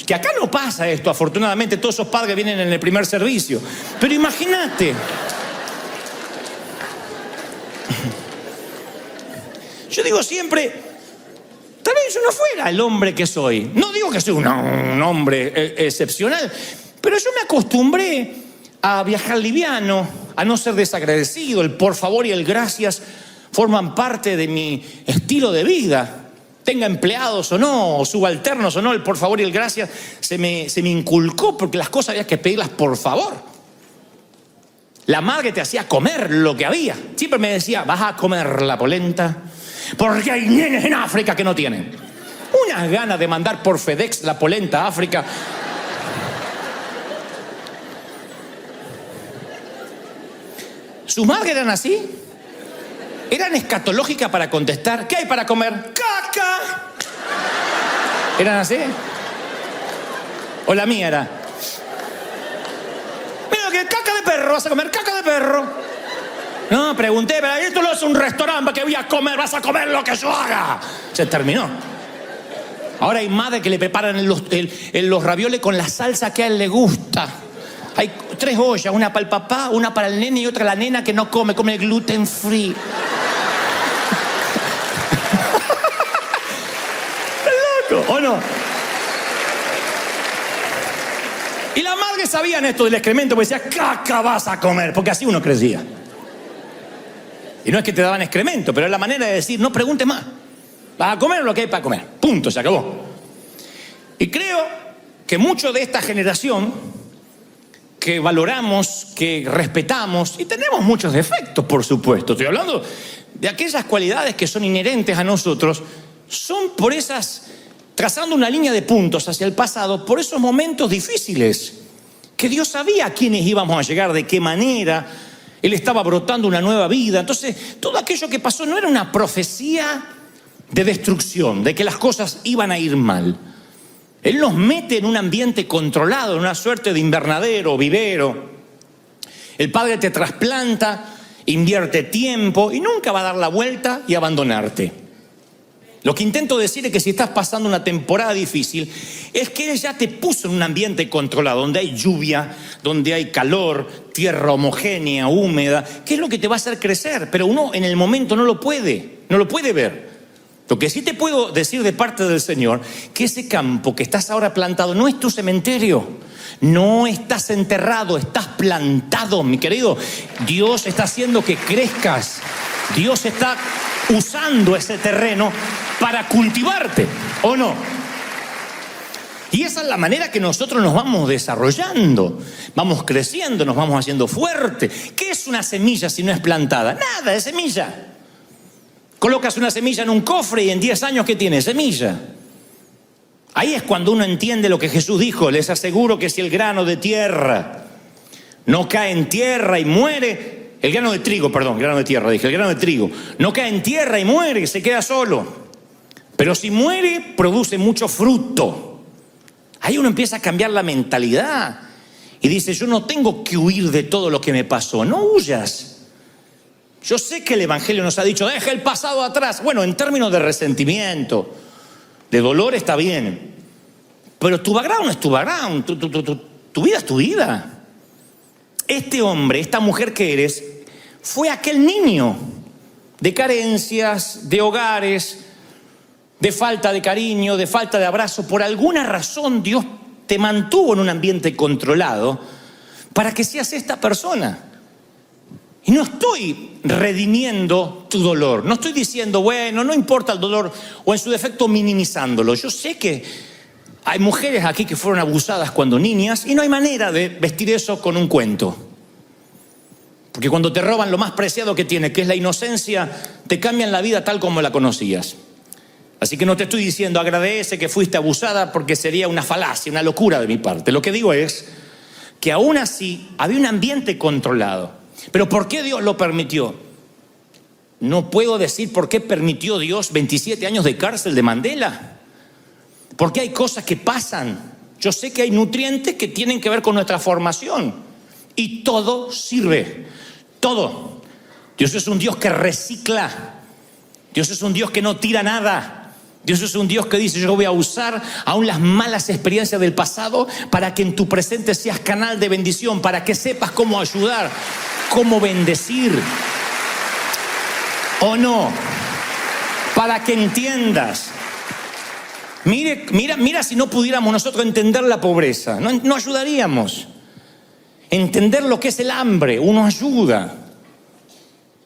Que acá no pasa esto, afortunadamente, todos esos padres vienen en el primer servicio. Pero imagínate. Yo digo siempre, tal vez yo no fuera el hombre que soy. No digo que soy un hombre excepcional, pero yo me acostumbré a viajar liviano, a no ser desagradecido. El por favor y el gracias forman parte de mi estilo de vida. Tenga empleados o no, o subalternos o no, el por favor y el gracias se me inculcó, porque las cosas había que pedirlas por favor. La madre te hacía comer lo que había. Siempre me decía, vas a comer la polenta, porque hay nenes en África que no tienen. Unas ganas de mandar por FedEx la polenta a África. ¿Sus madres eran así? ¿Eran escatológicas para contestar? ¿Qué hay para comer? ¡Caca! ¿Eran así? ¿O la mía era? Mira, que caca de perro, vas a comer caca de perro. No, pregunté, pero esto no es un restaurante que voy a comer, vas a comer lo que yo haga. Se terminó. Ahora hay madres que le preparan los ravioles con la salsa que a él le gusta. Hay 3 ollas, una para el papá, una para el nene y otra la nena que no come el gluten free. Y las madres sabían esto del excremento, porque decían, caca vas a comer, porque así uno crecía. Y no es que te daban excremento, pero es la manera de decir, no pregunte más. Vas a comer lo que hay para comer. Punto, se acabó. Y creo que mucho de esta generación que valoramos, que respetamos, y tenemos muchos defectos, por supuesto. Estoy hablando de aquellas cualidades que son inherentes a nosotros, son por esas, trazando una línea de puntos hacia el pasado, por esos momentos difíciles, que Dios sabía a quiénes íbamos a llegar, de qué manera. Él estaba brotando una nueva vida. Entonces, todo aquello que pasó no era una profecía de destrucción, de que las cosas iban a ir mal. Él nos mete en un ambiente controlado, en una suerte de invernadero, vivero. El Padre te trasplanta, invierte tiempo y nunca va a dar la vuelta y abandonarte. Lo que intento decir es que si estás pasando una temporada difícil, es que Él ya te puso en un ambiente controlado, donde hay lluvia, donde hay calor, tierra homogénea, húmeda, que es lo que te va a hacer crecer, pero uno en el momento no lo puede ver. Lo que sí te puedo decir de parte del Señor, que ese campo que estás ahora plantado no es tu cementerio, no estás enterrado, estás plantado, mi querido. Dios está haciendo que crezcas, Dios está usando ese terreno para cultivarte, ¿o no? Y esa es la manera que nosotros nos vamos desarrollando, vamos creciendo, nos vamos haciendo fuerte. ¿Qué es una semilla si no es plantada? Nada, es semilla. Colocas una semilla en un cofre y en 10 años, ¿qué tiene? Semilla. Ahí es cuando uno entiende lo que Jesús dijo. Les aseguro que si el grano de tierra no cae en tierra y muere, el grano de trigo no cae en tierra y muere, se queda solo. Pero si muere, produce mucho fruto. Ahí uno empieza a cambiar la mentalidad y dice, yo no tengo que huir de todo lo que me pasó. No huyas. Yo sé que el Evangelio nos ha dicho, deja el pasado atrás. Bueno, en términos de resentimiento, de dolor está bien. Pero tu background es tu background, tu vida es tu vida. Este hombre, esta mujer que eres, fue aquel niño de carencias, de hogares, de falta de cariño, de falta de abrazo. Por alguna razón Dios te mantuvo en un ambiente controlado para que seas esta persona. Y no estoy redimiendo tu dolor, no estoy diciendo, bueno, no importa el dolor, o en su defecto minimizándolo. Yo sé que hay mujeres aquí que fueron abusadas cuando niñas y no hay manera de vestir eso con un cuento. Porque cuando te roban lo más preciado que tienes, que es la inocencia, te cambian la vida tal como la conocías. Así que no te estoy diciendo agradece que fuiste abusada, porque sería una falacia, una locura de mi parte. Lo que digo es que aún así había un ambiente controlado. Pero ¿por qué Dios lo permitió? No puedo decir por qué permitió Dios 27 años de cárcel de Mandela. Porque hay cosas que pasan. Yo sé que hay nutrientes que tienen que ver con nuestra formación. Y todo sirve. Todo. Dios es un Dios que recicla. Dios es un Dios que no tira nada. Dios es un Dios que dice, yo voy a usar aún las malas experiencias del pasado para que en tu presente seas canal de bendición, para que sepas cómo ayudar, cómo bendecir. ¿O no? Para que entiendas. Mira si no pudiéramos nosotros entender la pobreza, no ayudaríamos. Entender lo que es el hambre, uno ayuda.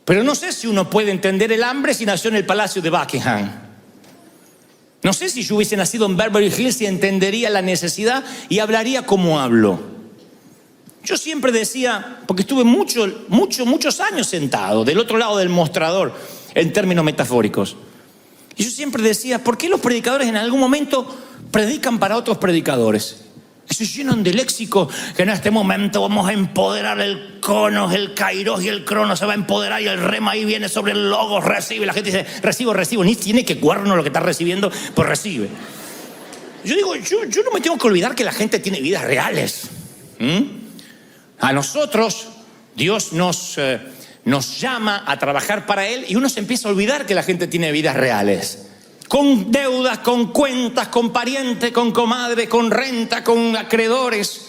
Pero no sé si uno puede entender el hambre si nació en el Palacio de Buckingham. No sé si yo hubiese nacido en Beverly Hills y entendería la necesidad y hablaría como hablo. Yo siempre decía, porque estuve muchos años sentado del otro lado del mostrador, en términos metafóricos. Y yo siempre decía, ¿por qué los predicadores en algún momento predican para otros predicadores? Y se llenan de léxico, que en este momento vamos a empoderar el Cronos, el Kairos y el Cronos se va a empoderar y el rema ahí viene sobre el Logos, recibe. La gente dice, recibo, ni tiene que cuerno lo que está recibiendo, pues recibe. Yo digo, yo no me tengo que olvidar que la gente tiene vidas reales. A nosotros, Dios nos llama a trabajar para Él y uno se empieza a olvidar que la gente tiene vidas reales. Con deudas, con cuentas, con parientes, con comadre, con renta, con acreedores.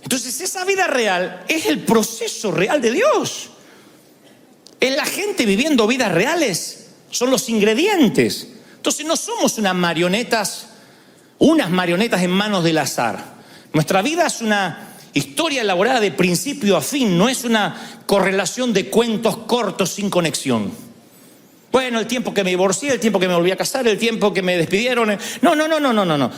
Entonces esa vida real es el proceso real de Dios. Es la gente viviendo vidas reales. Son los ingredientes. Entonces no somos unas marionetas en manos del azar. Nuestra vida es una historia elaborada de principio a fin, no es una correlación de cuentos cortos sin conexión. Bueno, el tiempo que me divorcié, el tiempo que me volví a casar, el tiempo que me despidieron. No.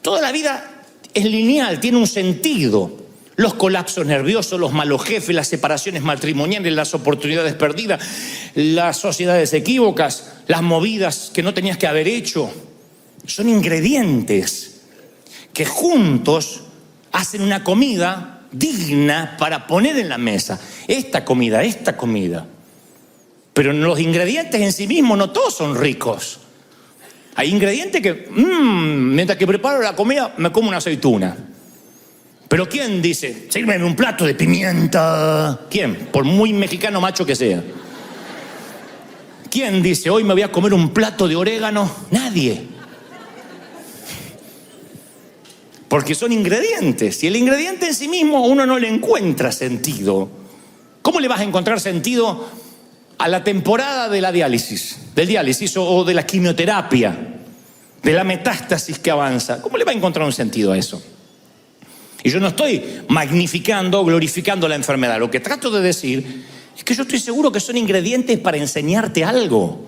Toda la vida es lineal, tiene un sentido. Los colapsos nerviosos, los malos jefes, las separaciones matrimoniales, las oportunidades perdidas, las sociedades equívocas, las movidas que no tenías que haber hecho. Son ingredientes que juntos hacen una comida digna para poner en la mesa. Esta comida. Pero los ingredientes en sí mismos no todos son ricos. Hay ingredientes que, mientras que preparo la comida, me como una aceituna. Pero ¿quién dice, sírveme un plato de pimienta? ¿Quién? Por muy mexicano macho que sea. ¿Quién dice, hoy me voy a comer un plato de orégano? Nadie. Porque son ingredientes. Y el ingrediente en sí mismo uno no le encuentra sentido. ¿Cómo le vas a encontrar sentido a la temporada de la diálisis? Del diálisis o de la quimioterapia, de la metástasis que avanza. ¿Cómo le va a encontrar un sentido a eso? Y yo no estoy magnificando o glorificando la enfermedad. Lo que trato de decir es que yo estoy seguro que son ingredientes para enseñarte algo,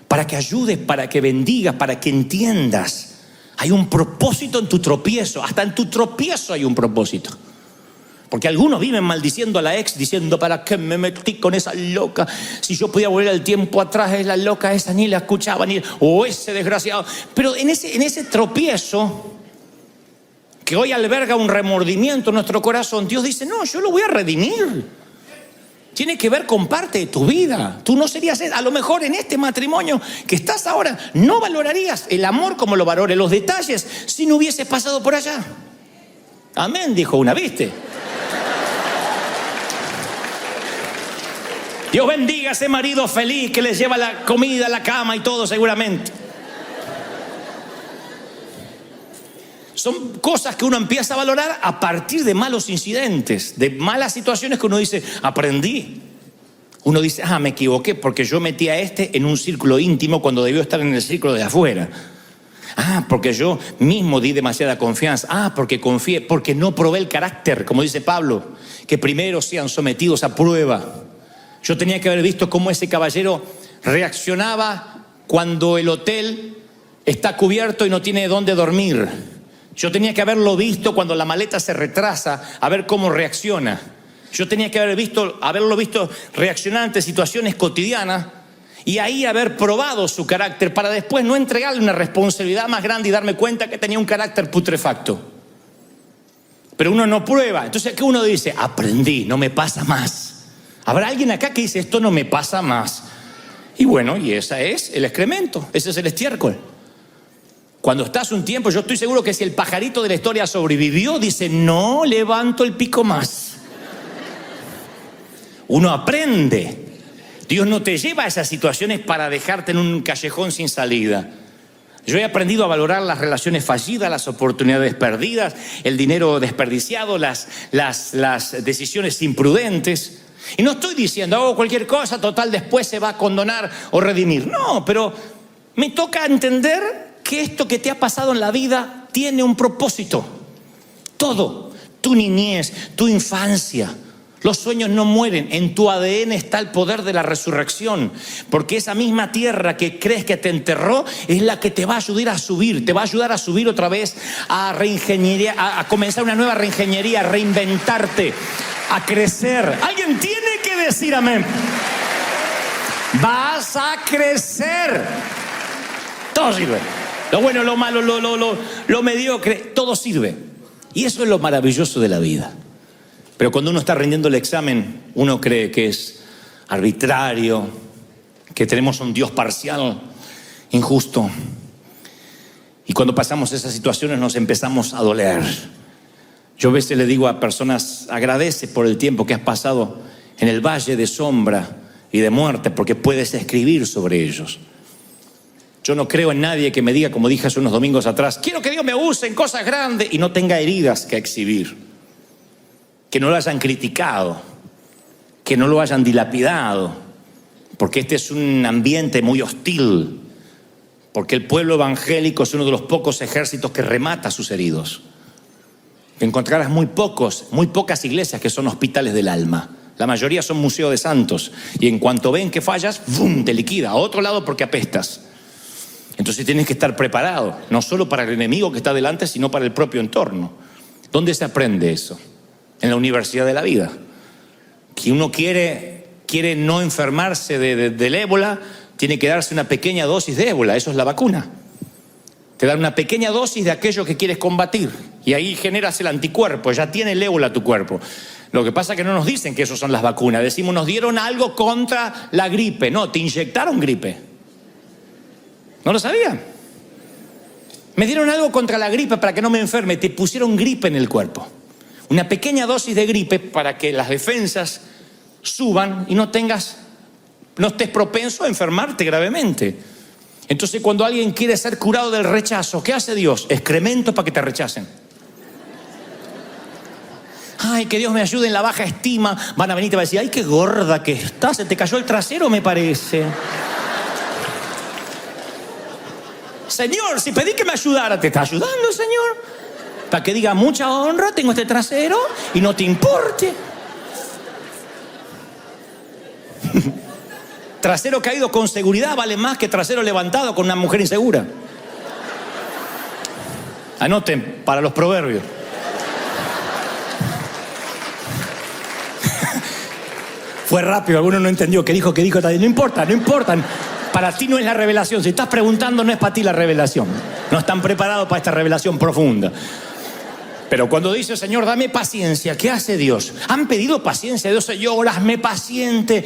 para que ayudes, para que bendigas, para que entiendas. Hay un propósito en tu tropiezo. Hasta en tu tropiezo hay un propósito. Porque algunos viven maldiciendo a la ex, diciendo, ¿para qué me metí con esa loca? Si yo podía volver el tiempo atrás, es la loca esa, ni la escuchaba, o ese desgraciado. Pero en ese tropiezo, que hoy alberga un remordimiento en nuestro corazón, Dios dice, no, yo lo voy a redimir. Tiene que ver con parte de tu vida. Tú no serías, a lo mejor en este matrimonio que estás ahora, no valorarías el amor como lo valore, los detalles, si no hubieses pasado por allá. Amén, dijo una, ¿viste? Dios bendiga a ese marido feliz que les lleva la comida, la cama y todo seguramente. Son cosas que uno empieza a valorar a partir de malos incidentes, de malas situaciones que uno dice, aprendí. Uno dice, me equivoqué porque yo metí a este en un círculo íntimo cuando debió estar en el círculo de afuera. Porque yo mismo di demasiada confianza. Porque confié, porque no probé el carácter, como dice Pablo, que primero sean sometidos a prueba. Yo tenía que haber visto cómo ese caballero reaccionaba cuando el hotel está cubierto y no tiene dónde dormir. Yo tenía que haberlo visto cuando la maleta se retrasa, a ver cómo reacciona. Yo tenía que haberlo visto reaccionar ante situaciones cotidianas y ahí haber probado su carácter para después no entregarle una responsabilidad más grande y darme cuenta que tenía un carácter putrefacto. Pero uno no prueba. Entonces, ¿qué uno dice? Aprendí, no me pasa más. Habrá alguien acá que dice, esto no me pasa más. Y bueno, y ese es el excremento, ese es el estiércol. Cuando estás un tiempo, yo estoy seguro que si el pajarito de la historia sobrevivió, dice, no levanto el pico más. Uno aprende. Dios no te lleva a esas situaciones para dejarte en un callejón sin salida. Yo he aprendido a valorar las relaciones fallidas, las oportunidades perdidas, el dinero desperdiciado, las decisiones imprudentes. Y no estoy diciendo, cualquier cosa, total, después se va a condonar o redimir. No, pero me toca entender que esto que te ha pasado en la vida tiene un propósito. Todo, tu niñez, tu infancia, los sueños no mueren. En tu ADN está el poder de la resurrección, porque esa misma tierra que crees que te enterró es la que te va a ayudar a subir, te va a ayudar a subir otra vez, a reingeniería, a comenzar una nueva reingeniería, a reinventarte, a crecer. Alguien tiene que decir amén. Vas a crecer. Todo sirve. Lo bueno, lo malo, lo mediocre, todo sirve. Y eso es lo maravilloso de la vida. Pero cuando uno está rindiendo el examen, uno cree que es arbitrario, que tenemos un Dios parcial, injusto. Y cuando pasamos esas situaciones nos empezamos a doler. Yo a veces le digo a personas, agradece por el tiempo que has pasado en el valle de sombra y de muerte, porque puedes escribir sobre ellos. Yo no creo en nadie que me diga, como dije hace unos domingos atrás, quiero que Dios me use en cosas grandes y no tenga heridas que exhibir. Que no lo hayan criticado, que no lo hayan dilapidado, porque este es un ambiente muy hostil, porque el pueblo evangélico es uno de los pocos ejércitos que remata a sus heridos. encontrarás muy pocas iglesias que son hospitales del alma. La mayoría son museos de santos. Y en cuanto ven que fallas, ¡bum!, te liquida a otro lado porque apestas. Entonces tienes que estar preparado, no solo para el enemigo que está delante, sino para el propio entorno. ¿Dónde se aprende eso? En la universidad de la vida. Que uno quiere no enfermarse del ébola, tiene que darse una pequeña dosis de ébola. Eso es la vacuna. Te dan una pequeña dosis de aquello que quieres combatir. Y ahí generas el anticuerpo, ya tiene el ébola tu cuerpo. Lo que pasa es que no nos dicen que eso son las vacunas. Decimos, nos dieron algo contra la gripe. No, te inyectaron gripe. ¿No lo sabían? Me dieron algo contra la gripe para que no me enferme. Te pusieron gripe en el cuerpo. Una pequeña dosis de gripe para que las defensas suban y no estés propenso a enfermarte gravemente. Entonces, cuando alguien quiere ser curado del rechazo, ¿qué hace Dios? Excremento para que te rechacen. Ay, que Dios me ayude en la baja estima. Van a venir y te van a decir, ay, qué gorda que estás, se te cayó el trasero, me parece. Señor, si pedí que me ayudara, ¿te está ayudando, Señor? Para que diga, mucha honra, tengo este trasero y no te importe. Trasero caído con seguridad vale más que trasero levantado con una mujer insegura. Anoten para los proverbios. Fue rápido, alguno no entendió. ¿Qué dijo? No importa. Para ti no es la revelación. Si estás preguntando, no es para ti la revelación. No están preparados para esta revelación profunda. Pero cuando dice, Señor, dame paciencia, ¿qué hace Dios? Han pedido paciencia a Dios, Señor, hazme paciente.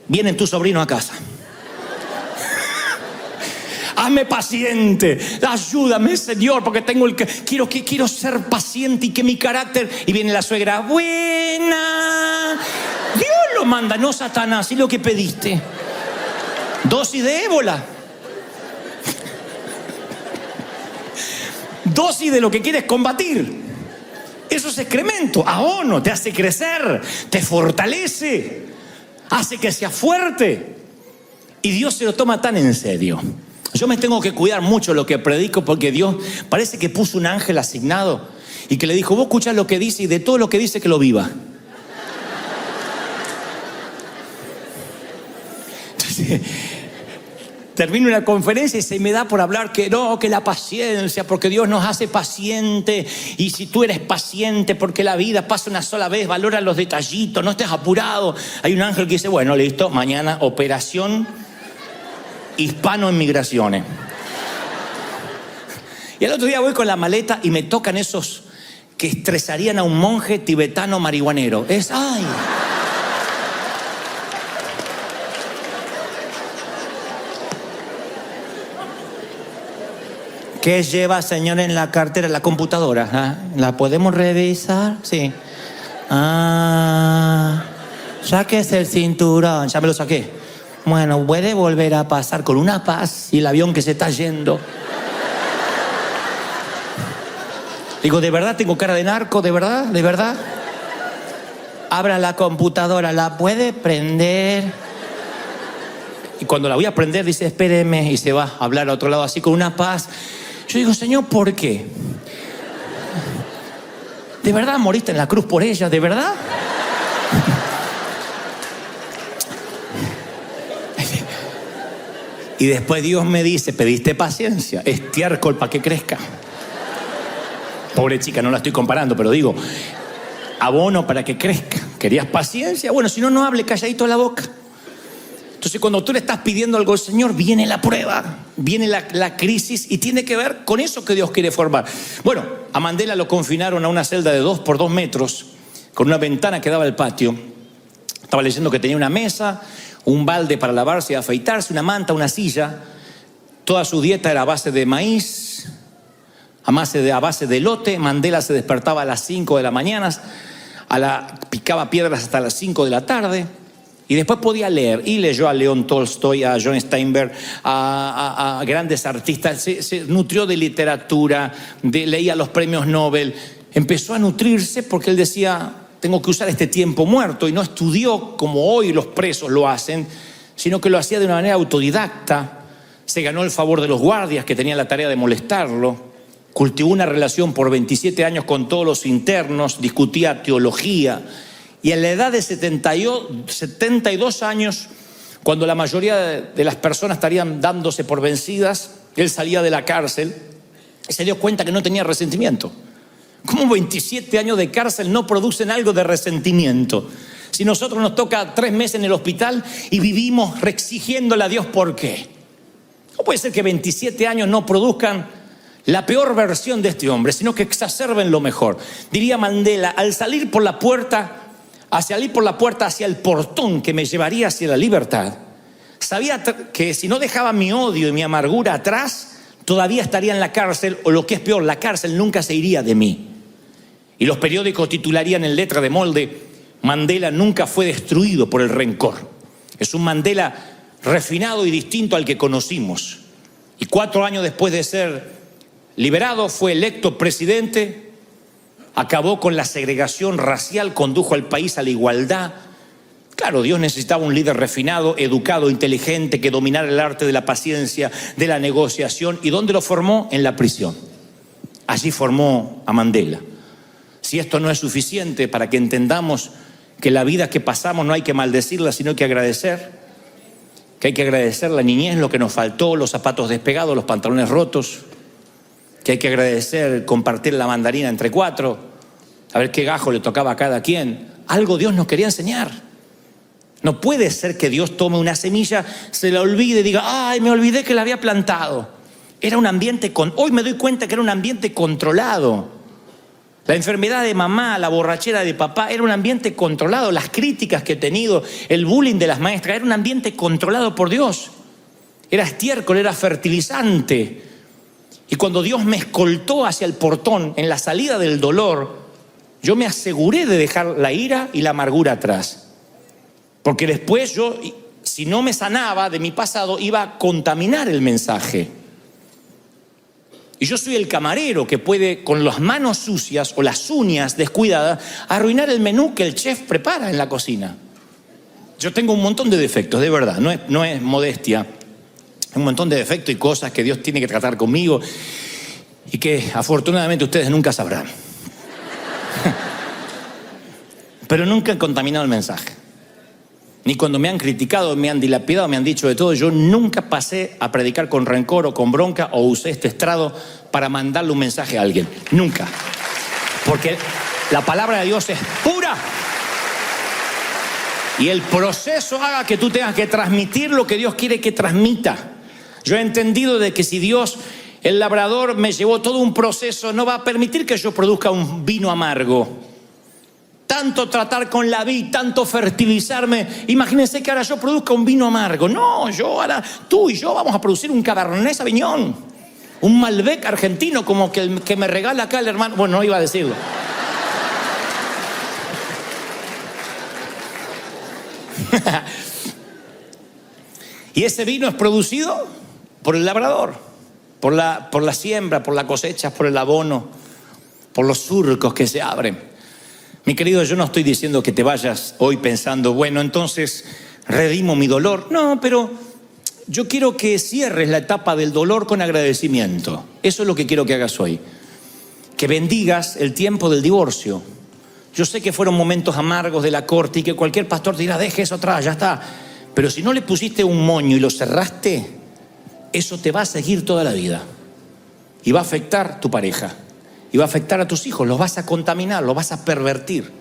Vienen tus sobrinos a casa. Hazme paciente, ayúdame, Señor, porque quiero ser paciente y que mi carácter... Y viene la suegra, buena. Dios lo manda, no Satanás, y lo que pediste. Dosis de ébola. Dosis de lo que quieres combatir. Eso es excremento. Abono, te hace crecer, te fortalece, hace que seas fuerte. Y Dios se lo toma tan en serio. Yo me tengo que cuidar mucho lo que predico, porque Dios parece que puso un ángel asignado y que le dijo, vos escuchás lo que dice y de todo lo que dice que lo viva. Entonces, termino una conferencia y se me da por hablar que la paciencia, porque Dios nos hace paciente. Y si tú eres paciente, porque la vida pasa una sola vez, valora los detallitos, no estés apurado. Hay un ángel que dice, bueno, listo, mañana operación hispano en migraciones. Y el otro día voy con la maleta y me tocan esos que estresarían a un monje tibetano marihuanero. ¡Ay! ¿Qué lleva, señor, en la cartera? La computadora. ¿Ah? ¿La podemos revisar? Sí. Sáquese el cinturón. Ya me lo saqué. Bueno, puede volver a pasar con una paz y el avión que se está yendo. Digo, ¿de verdad tengo cara de narco? ¿De verdad? ¿De verdad? Abra la computadora, ¿la puede prender? Y cuando la voy a prender dice, espéreme, y se va a hablar a otro lado así con una paz. Yo digo, Señor, ¿por qué? ¿De verdad moriste en la cruz por ella? ¿De verdad? Y después Dios me dice, pediste paciencia, estiércol para que crezca. Pobre chica, no la estoy comparando, pero digo, abono para que crezca. ¿Querías paciencia? Bueno, si no, no hable, calladito la boca. Entonces, cuando tú le estás pidiendo algo al Señor, viene la prueba, viene la crisis, y tiene que ver con eso que Dios quiere formar. Bueno, a Mandela lo confinaron a una celda de 2 por 2 metros, con una ventana que daba al patio. Estaba leyendo que tenía una mesa, un balde para lavarse y afeitarse, una manta, una silla. Toda su dieta era a base de maíz, a base de elote. Mandela se despertaba a las 5 de la mañana, picaba piedras hasta las 5 de la tarde. Y después podía leer, y leyó a León Tolstoy, a John Steinbeck, a grandes artistas. Se nutrió de literatura, leía los premios Nobel. Empezó a nutrirse porque él decía, tengo que usar este tiempo muerto. Y no estudió como hoy los presos lo hacen, sino que lo hacía de una manera autodidacta. Se ganó el favor de los guardias que tenían la tarea de molestarlo. Cultivó una relación por 27 años con todos los internos, discutía teología. Y a la edad de 72 años, cuando la mayoría de las personas estarían dándose por vencidas, él salía de la cárcel y se dio cuenta que no tenía resentimiento. ¿Cómo 27 años de cárcel no producen algo de resentimiento? Si nosotros nos toca 3 meses en el hospital y vivimos exigiéndole a Dios por qué. No puede ser que 27 años no produzcan la peor versión de este hombre, sino que exacerben lo mejor. Diría Mandela, al salir por la puerta hacia el portón que me llevaría hacia la libertad, sabía que si no dejaba mi odio y mi amargura atrás, todavía estaría en la cárcel, o lo que es peor, la cárcel nunca se iría de mí. Y los periódicos titularían en letra de molde: Mandela nunca fue destruido por el rencor. Es un Mandela refinado y distinto al que conocimos. Y 4 años después de ser liberado, fue electo presidente, acabó con la segregación racial, condujo al país a la igualdad. Claro, Dios necesitaba un líder refinado, educado, inteligente, que dominara el arte de la paciencia, de la negociación. ¿Y dónde lo formó? En la prisión. Allí formó a Mandela. Si esto no es suficiente para que entendamos que la vida que pasamos no hay que maldecirla, sino que agradecer, que hay que agradecer la niñez, lo que nos faltó, los zapatos despegados, los pantalones rotos, que hay que agradecer compartir la mandarina entre 4, a ver qué gajo le tocaba a cada quien. Algo Dios nos quería enseñar. No puede ser que Dios tome una semilla, se la olvide y diga: ay, me olvidé que la había plantado. Era un ambiente, hoy me doy cuenta que era un ambiente controlado. La enfermedad de mamá, la borrachera de papá, era un ambiente controlado. Las críticas que he tenido, el bullying de las maestras, era un ambiente controlado por Dios. Era estiércol, era fertilizante. Y cuando Dios me escoltó hacia el portón, en la salida del dolor, yo me aseguré de dejar la ira y la amargura atrás. Porque después yo, si no me sanaba de mi pasado, iba a contaminar el mensaje. Y yo soy el camarero que puede, con las manos sucias o las uñas descuidadas, arruinar el menú que el chef prepara en la cocina. Yo tengo un montón de defectos, de verdad, no es modestia. Un montón de defectos y cosas que Dios tiene que tratar conmigo y que afortunadamente ustedes nunca sabrán. Pero nunca he contaminado el mensaje. Ni cuando me han criticado, me han dilapidado, me han dicho de todo. Yo nunca pasé a predicar con rencor o con bronca, o usé este estrado para mandarle un mensaje a alguien. Nunca. Porque la palabra de Dios es pura. Y el proceso haga que tú tengas que transmitir lo que Dios quiere que transmita. Yo he entendido de que si Dios, el labrador, me llevó todo un proceso, no va a permitir que yo produzca un vino amargo. Tanto tratar con la vid, tanto fertilizarme. Imagínense que ahora yo produzca un vino amargo. No, tú y yo vamos a producir un Cabernet Sauvignon, un Malbec argentino, como que el que me regala acá el hermano. Bueno, no iba a decirlo. Y ese vino es producido por el labrador, por la siembra, por la cosecha, por el abono, por los surcos que se abren. Mi querido, yo no estoy diciendo que te vayas hoy pensando: bueno, entonces redimo mi dolor. No, pero yo quiero que cierres la etapa del dolor con agradecimiento. Eso es lo que quiero que hagas hoy. Que bendigas el tiempo del divorcio. Yo sé que fueron momentos amargos de la corte y que cualquier pastor te dirá: deje eso atrás, ya está. Pero si no le pusiste un moño y lo cerraste, eso te va a seguir toda la vida. Y va a afectar tu pareja. Y va a afectar a tus hijos. Los vas a contaminar, los vas a pervertir.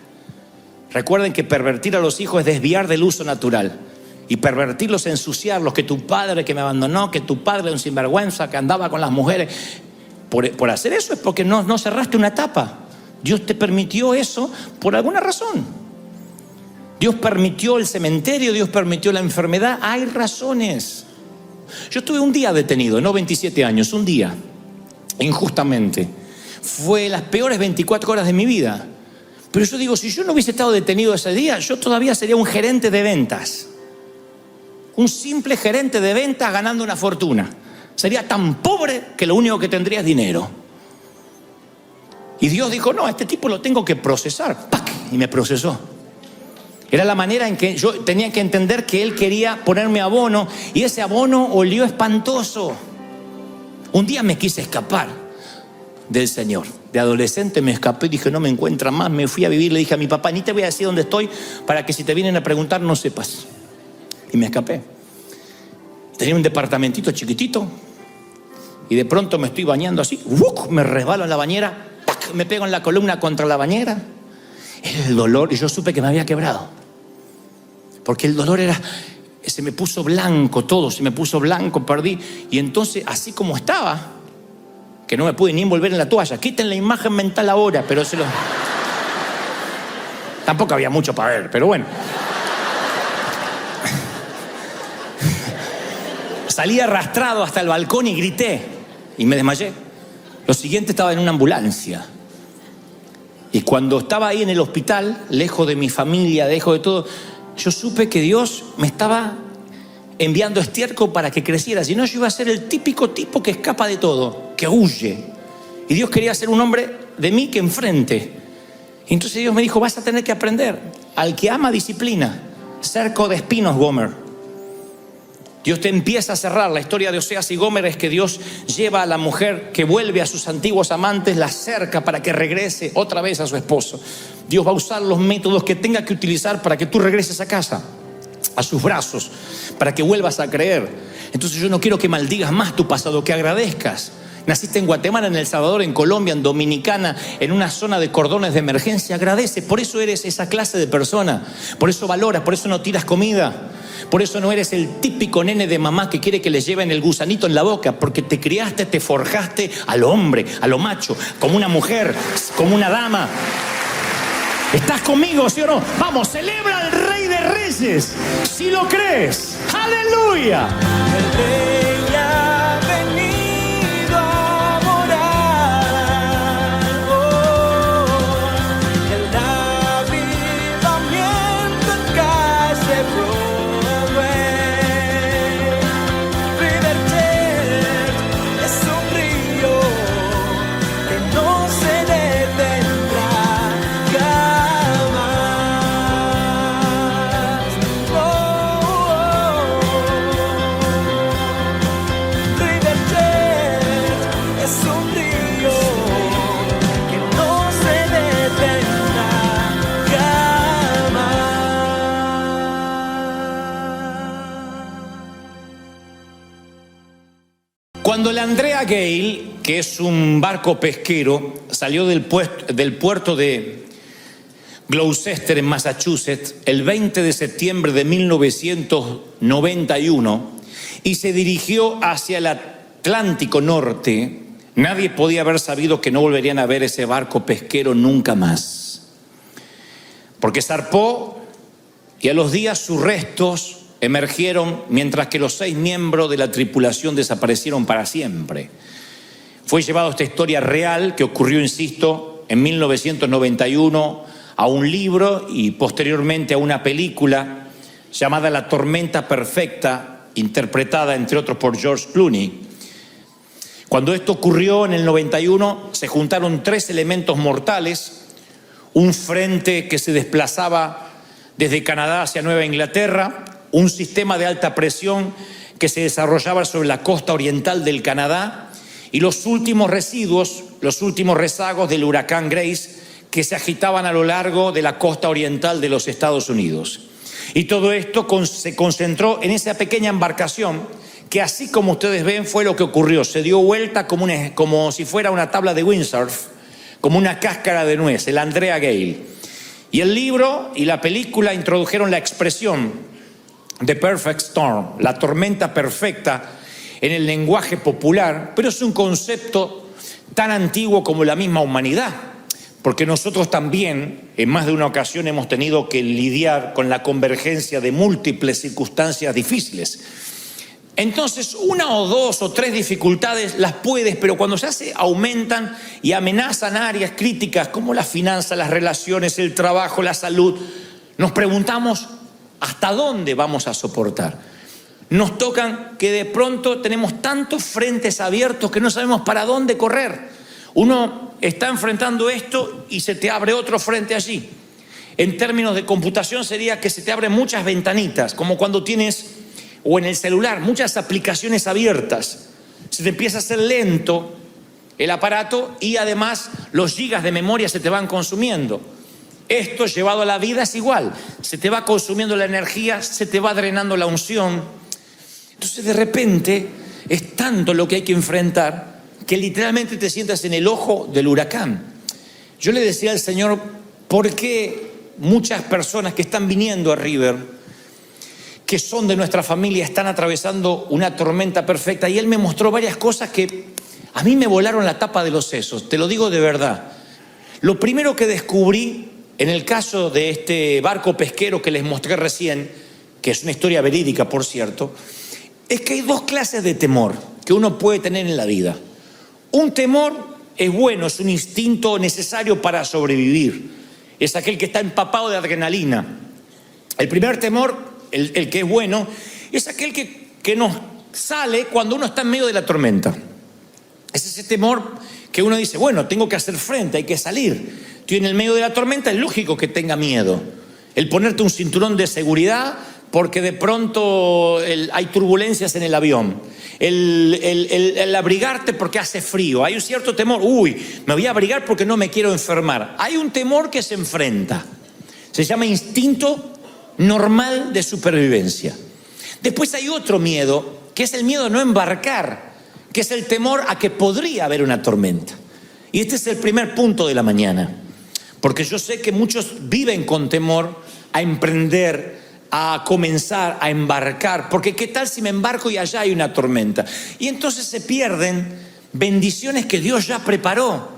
Recuerden que pervertir a los hijos es desviar del uso natural. Y pervertirlos es ensuciarlos. Que tu padre que me abandonó, que tu padre es un sinvergüenza, que andaba con las mujeres. Por hacer eso es porque no cerraste una etapa. Dios te permitió eso por alguna razón. Dios permitió el cementerio, Dios permitió la enfermedad. Hay razones. Yo estuve un día detenido, no 27 años, un día, injustamente. Fue las peores 24 horas de mi vida. Pero yo digo, si yo no hubiese estado detenido ese día, yo todavía sería un gerente de ventas. Un simple gerente de ventas ganando una fortuna. Sería tan pobre que lo único que tendría es dinero. Y Dios dijo: no, a este tipo lo tengo que procesar. ¡Pac! Y me procesó. Era la manera en que yo tenía que entender que Él quería ponerme abono. Y ese abono olió espantoso. Un día me quise escapar. del Señor. De adolescente me escapé y dije, no me encuentran más. Me fui a vivir, le dije a mi papá, ni te voy a decir dónde estoy para que si te vienen a preguntar no sepas. Y me escapé. Tenía un departamentito chiquitito y de pronto me estoy bañando así, me resbalo en la bañera, ¡pac!, me pego en la columna contra la bañera. Era el dolor y yo supe que me había quebrado. Porque el dolor se me puso blanco todo, se me puso blanco, perdí. Y entonces, así como estaba, que no me pude ni envolver en la toalla, quiten la imagen mental ahora, pero tampoco había mucho para ver, pero bueno. Salí arrastrado hasta el balcón y grité y me desmayé. Lo siguiente, estaba en una ambulancia. Y cuando estaba ahí en el hospital, lejos de mi familia, lejos de todo, yo supe que Dios me estaba enviando estiércol para que creciera. Si no, yo iba a ser el típico tipo que escapa de todo, que huye. Y Dios quería ser un hombre de mí que enfrente. Y entonces Dios me dijo, vas a tener que aprender. Al que ama, disciplina. Cerco de espinos, Gomer. Dios te empieza a cerrar. La historia de Oseas y Gomer es que Dios lleva a la mujer que vuelve a sus antiguos amantes, la cerca para que regrese otra vez a su esposo. Dios va a usar los métodos que tenga que utilizar para que tú regreses a casa, a sus brazos, para que vuelvas a creer. Entonces yo no quiero que maldigas más tu pasado, que agradezcas. Naciste en Guatemala, en El Salvador, en Colombia, en Dominicana, en una zona de cordones de emergencia. Agradece, por eso eres esa clase de persona. Por eso valoras, por eso no tiras comida. Por eso no eres el típico nene de mamá que quiere que le lleven el gusanito en la boca. Porque te criaste, te forjaste al hombre, a lo macho, como una mujer, como una dama. ¿Estás conmigo, sí o no? Vamos, celebra al Rey de Reyes, si lo crees. ¡Aleluya! El Rey ha venido a morar. El avivamiento en Casa Broadway. Rivertet es un río que no se detendrá jamás. Rivertet es un río que no se detendrá jamás. Cuando la Andrea Gale, que es un barco pesquero, salió del puerto de Gloucester, en Massachusetts, el 20 de septiembre de 1991, y se dirigió hacia el Atlántico Norte, nadie podía haber sabido que no volverían a ver ese barco pesquero nunca más. Porque zarpó y a los días sus restos emergieron, mientras que los 6 miembros de la tripulación desaparecieron para siempre. Fue llevado esta historia real que ocurrió, insisto, en 1991 a un libro y posteriormente a una película llamada La Tormenta Perfecta, interpretada entre otros por George Clooney. Cuando esto ocurrió en el 91, se juntaron 3 elementos mortales: un frente que se desplazaba desde Canadá hacia Nueva Inglaterra, un sistema de alta presión que se desarrollaba sobre la costa oriental del Canadá y los últimos residuos, los últimos rezagos del huracán Grace que se agitaban a lo largo de la costa oriental de los Estados Unidos. Y todo esto se concentró en esa pequeña embarcación que, así como ustedes ven, fue lo que ocurrió. Se dio vuelta como si fuera una tabla de windsurf, como una cáscara de nuez, el Andrea Gale. Y el libro y la película introdujeron la expresión The Perfect Storm, la tormenta perfecta, en el lenguaje popular, pero es un concepto tan antiguo como la misma humanidad, porque nosotros también en más de una ocasión hemos tenido que lidiar con la convergencia de múltiples circunstancias difíciles. Entonces, 1 o 2 o 3 dificultades las puedes, pero cuando aumentan y amenazan áreas críticas como las finanzas, las relaciones, el trabajo, la salud, nos preguntamos ¿hasta dónde vamos a soportar? Nos tocan que de pronto tenemos tantos frentes abiertos que no sabemos para dónde correr. Uno está enfrentando esto y se te abre otro frente allí. En términos de computación sería que se te abren muchas ventanitas, como cuando tienes, o en el celular, muchas aplicaciones abiertas. Se te empieza a hacer lento el aparato y además los gigas de memoria se te van consumiendo. Esto llevado a la vida es igual, se te va consumiendo la energía, se te va drenando la unción. Entonces de repente es tanto lo que hay que enfrentar que literalmente te sientas en el ojo del huracán. Yo le decía al Señor, ¿por qué muchas personas que están viniendo a River, que son de nuestra familia, están atravesando una tormenta perfecta? Y Él me mostró varias cosas que a mí me volaron la tapa de los sesos, te lo digo de verdad. Lo primero que descubrí en el caso de este barco pesquero que les mostré recién, que es una historia verídica, por cierto, es que hay dos clases de temor que uno puede tener en la vida. Un temor es bueno, es un instinto necesario para sobrevivir. Es aquel que está empapado de adrenalina. El primer temor, el que es bueno, es aquel que nos sale cuando uno está en medio de la tormenta. Es ese temor que uno dice, bueno, tengo que hacer frente, hay que salir. Estoy en el medio de la tormenta, es lógico que tenga miedo. El ponerte un cinturón de seguridad porque de pronto hay turbulencias en el avión. El abrigarte porque hace frío. Hay un cierto temor, me voy a abrigar porque no me quiero enfermar. Hay un temor que se enfrenta. Se llama instinto normal de supervivencia. Después hay otro miedo, que es el miedo a no embarcar, que es el temor a que podría haber una tormenta. Y este es el primer punto de la mañana, porque yo sé que muchos viven con temor a emprender, a comenzar, a embarcar, porque ¿qué tal si me embarco y allá hay una tormenta? Y entonces se pierden bendiciones que Dios ya preparó.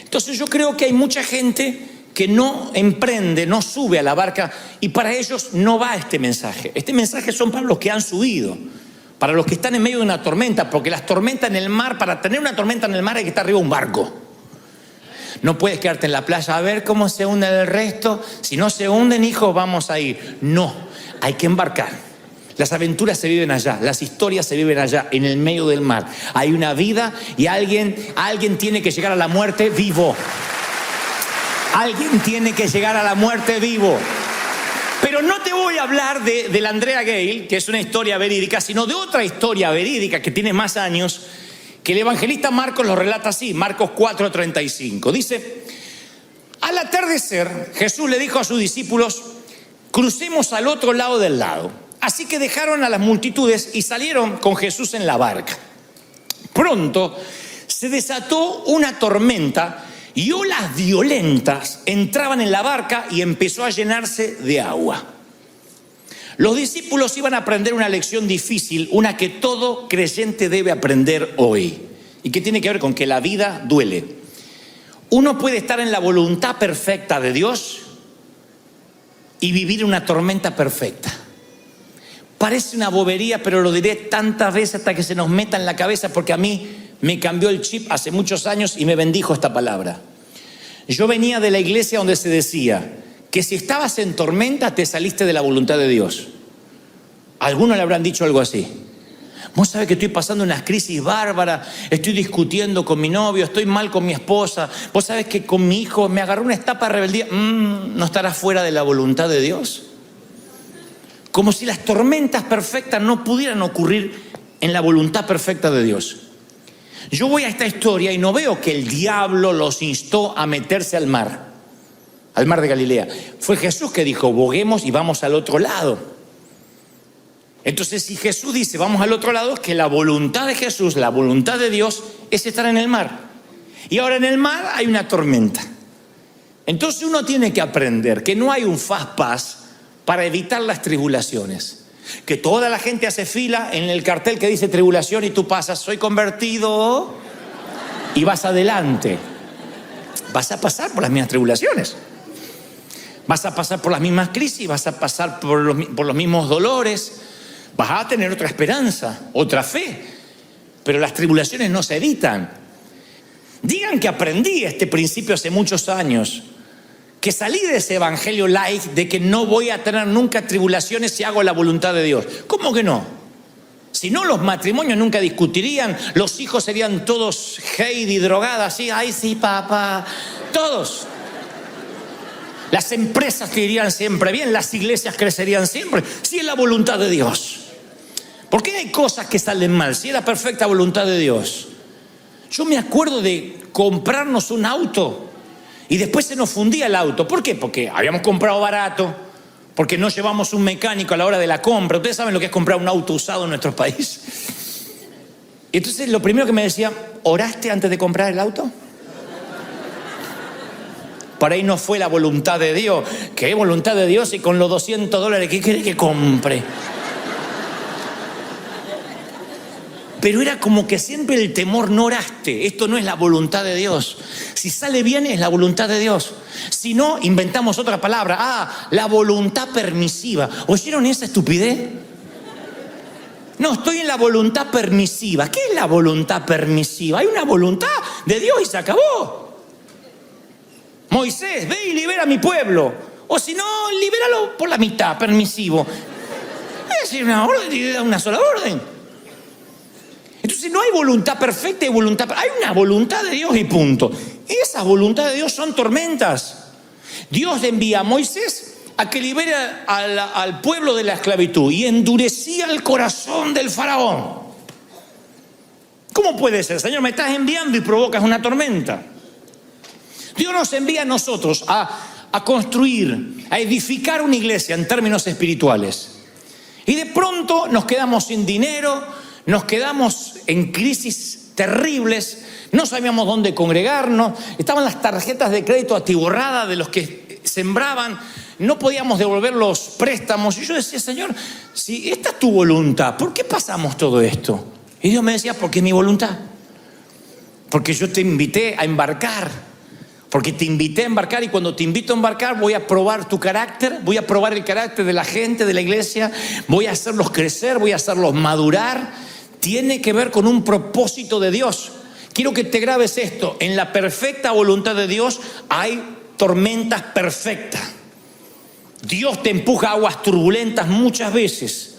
Entonces yo creo que hay mucha gente que no emprende, no sube a la barca, y para ellos no va este mensaje. Este mensaje son para los que han subido, para los que están en medio de una tormenta, porque las tormentas en el mar, para tener una tormenta en el mar hay que estar arriba de un barco. No puedes quedarte en la playa a ver cómo se hunde el resto. Si no se hunden, hijos, vamos a ir. No, hay que embarcar. Las aventuras se viven allá, las historias se viven allá, en el medio del mar. Hay una vida y alguien tiene que llegar a la muerte vivo. Alguien tiene que llegar a la muerte vivo. Pero no te voy a hablar de la Andrea Gale, que es una historia verídica, sino de otra historia verídica que tiene más años, que el evangelista Marcos lo relata así, Marcos 4:35. Dice, al atardecer, Jesús le dijo a sus discípulos, crucemos al otro lado del lago. Así que dejaron a las multitudes y salieron con Jesús en la barca. Pronto se desató una tormenta y olas violentas entraban en la barca y empezó a llenarse de agua. Los discípulos iban a aprender una lección difícil, una que todo creyente debe aprender hoy, y que tiene que ver con que la vida duele. Uno puede estar en la voluntad perfecta de Dios y vivir una tormenta perfecta. Parece una bobería, pero lo diré tantas veces hasta que se nos meta en la cabeza, porque a mí me cambió el chip hace muchos años y me bendijo esta palabra. Yo venía de la iglesia donde se decía que si estabas en tormenta te saliste de la voluntad de Dios. A algunos le habrán dicho algo así. Vos sabés que estoy pasando unas crisis bárbaras, estoy discutiendo con mi novio, estoy mal con mi esposa. Vos sabés que con mi hijo me agarró una etapa de rebeldía. ¿No estarás fuera de la voluntad de Dios? Como si las tormentas perfectas no pudieran ocurrir en la voluntad perfecta de Dios. Yo voy a esta historia y no veo que el diablo los instó a meterse al mar de Galilea. Fue Jesús que dijo, boguemos y vamos al otro lado. Entonces, si Jesús dice, vamos al otro lado, es que la voluntad de Jesús, la voluntad de Dios, es estar en el mar. Y ahora en el mar hay una tormenta. Entonces uno tiene que aprender que no hay un fast pass para evitar las tribulaciones. Que toda la gente hace fila en el cartel que dice tribulación y tú pasas, soy convertido, y vas adelante. Vas a pasar por las mismas tribulaciones. Vas a pasar por las mismas crisis, vas a pasar por los mismos dolores, vas a tener otra esperanza, otra fe, pero las tribulaciones no se evitan. Digan que aprendí este principio hace muchos años, que salí de ese evangelio light de que no voy a tener nunca tribulaciones si hago la voluntad de Dios. ¿Cómo que no? Si no, los matrimonios nunca discutirían, los hijos serían todos Heidi drogadas, ¿sí? Ay, sí, papá, todos. Las empresas te irían siempre bien, las iglesias crecerían siempre, si es la voluntad de Dios. ¿Por qué hay cosas que salen mal? Si es la perfecta voluntad de Dios. Yo me acuerdo de comprarnos un auto y después se nos fundía el auto. ¿Por qué? Porque habíamos comprado barato, porque no llevamos un mecánico a la hora de la compra. Ustedes saben lo que es comprar un auto usado en nuestro país. Y entonces lo primero que me decía, ¿oraste antes de comprar el auto? Por ahí no fue la voluntad de Dios. ¿Qué voluntad de Dios? Y con los $200, ¿qué quiere que compre? Pero era como que siempre el temor, no oraste. Esto no es la voluntad de Dios. Si sale bien es la voluntad de Dios. Si no, inventamos otra palabra. La voluntad permisiva. ¿Oyeron esa estupidez? No, estoy en la voluntad permisiva. ¿Qué es la voluntad permisiva? Hay una voluntad de Dios y se acabó. Moisés, ve y libera a mi pueblo. O si no, libéralo por la mitad, permisivo. Es decir, una sola orden. Entonces no hay voluntad perfecta y voluntad. Hay una voluntad de Dios y punto. Esas voluntades de Dios son tormentas. Dios envía a Moisés a que libere al pueblo de la esclavitud y endurecía el corazón del faraón. ¿Cómo puede ser? Señor, me estás enviando y provocas una tormenta. Dios nos envía a nosotros a construir, a edificar una iglesia en términos espirituales. Y de pronto nos quedamos sin dinero, nos quedamos en crisis terribles, no sabíamos dónde congregarnos, estaban las tarjetas de crédito atiborradas de los que sembraban, no podíamos devolver los préstamos. Y yo decía, Señor, si esta es tu voluntad, ¿por qué pasamos todo esto? Y Dios me decía, porque es mi voluntad. Porque yo te invité a embarcar. Porque te invité a embarcar y cuando te invito a embarcar voy a probar tu carácter, voy a probar el carácter de la gente, de la iglesia, voy a hacerlos crecer, voy a hacerlos madurar. Tiene que ver con un propósito de Dios. Quiero que te grabes esto, en la perfecta voluntad de Dios hay tormentas perfectas. Dios te empuja a aguas turbulentas muchas veces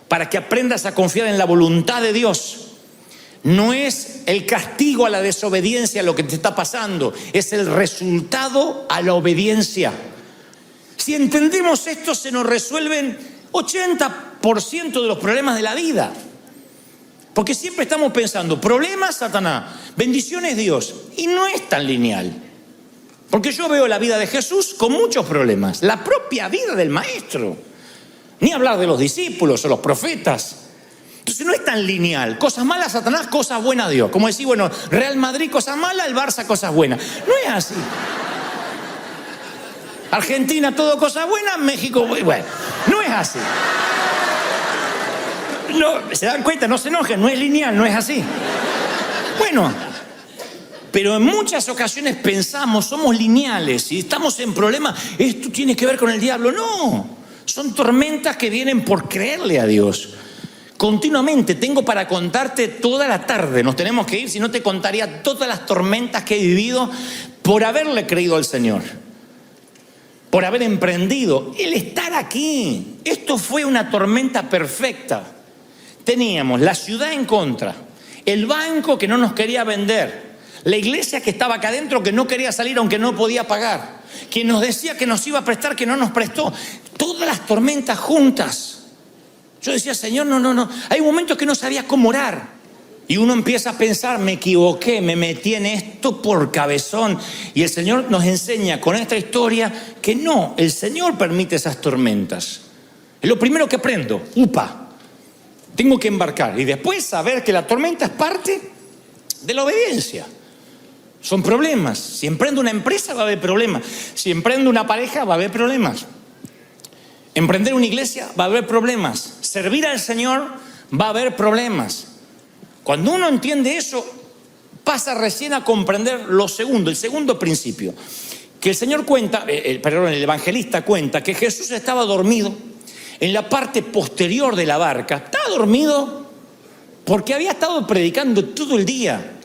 para que aprendas a confiar en la voluntad de Dios. No es el castigo a la desobediencia lo que te está pasando, es el resultado a la obediencia. Si entendemos esto, se nos resuelven 80% de los problemas de la vida. Porque siempre estamos pensando, problemas Satanás, bendiciones Dios, y no es tan lineal. Porque yo veo la vida de Jesús con muchos problemas, la propia vida del maestro, ni hablar de los discípulos o los profetas. Entonces no es tan lineal. Cosas malas Satanás, cosas buenas Dios. Como decir, bueno, Real Madrid cosas malas, el Barça cosas buenas. No es así. Argentina todo cosas buenas, México, bueno, no es así. No, se dan cuenta, no se enojen, no es lineal, no es así. Bueno, pero en muchas ocasiones pensamos, somos lineales y estamos en problemas, esto tiene que ver con el diablo. No, son tormentas que vienen por creerle a Dios. Continuamente, tengo para contarte toda la tarde, nos tenemos que ir, si no te contaría todas las tormentas que he vivido por haberle creído al Señor, por haber emprendido, el estar aquí. Esto fue una tormenta perfecta. Teníamos la ciudad en contra, el banco que no nos quería vender, la iglesia que estaba acá adentro que no quería salir aunque no podía pagar, quien nos decía que nos iba a prestar que no nos prestó, todas las tormentas juntas. Yo decía, Señor, no. Hay momentos que no sabía cómo orar. Y uno empieza a pensar, me equivoqué, me metí en esto por cabezón. Y el Señor nos enseña con esta historia que no, el Señor permite esas tormentas. Es lo primero que aprendo, tengo que embarcar. Y después saber que la tormenta es parte de la obediencia. Son problemas. Si emprendo una empresa va a haber problemas. Si emprendo una pareja va a haber problemas. Emprender una iglesia va a haber problemas. Servir al Señor va a haber problemas. Cuando uno entiende eso, pasa recién a comprender lo segundo, el segundo principio. Que el Señor cuenta, el evangelista cuenta que Jesús estaba dormido en la parte posterior de la barca. Estaba dormido porque había estado predicando todo el día.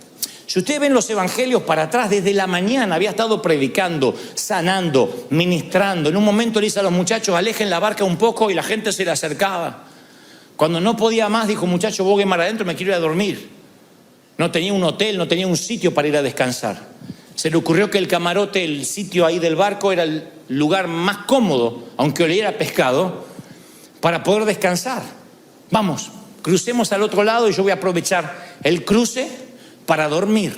Si ustedes ven los evangelios para atrás, desde la mañana había estado predicando, sanando, ministrando. En un momento le dice a los muchachos, alejen la barca un poco, y la gente se le acercaba. Cuando no podía más, dijo, muchacho, bogue mar adentro, me quiero ir a dormir. No tenía un hotel, no tenía un sitio para ir a descansar. Se le ocurrió que el camarote, el sitio ahí del barco, era el lugar más cómodo, aunque oliera pescado, para poder descansar. Vamos, crucemos al otro lado y yo voy a aprovechar el cruce para dormir.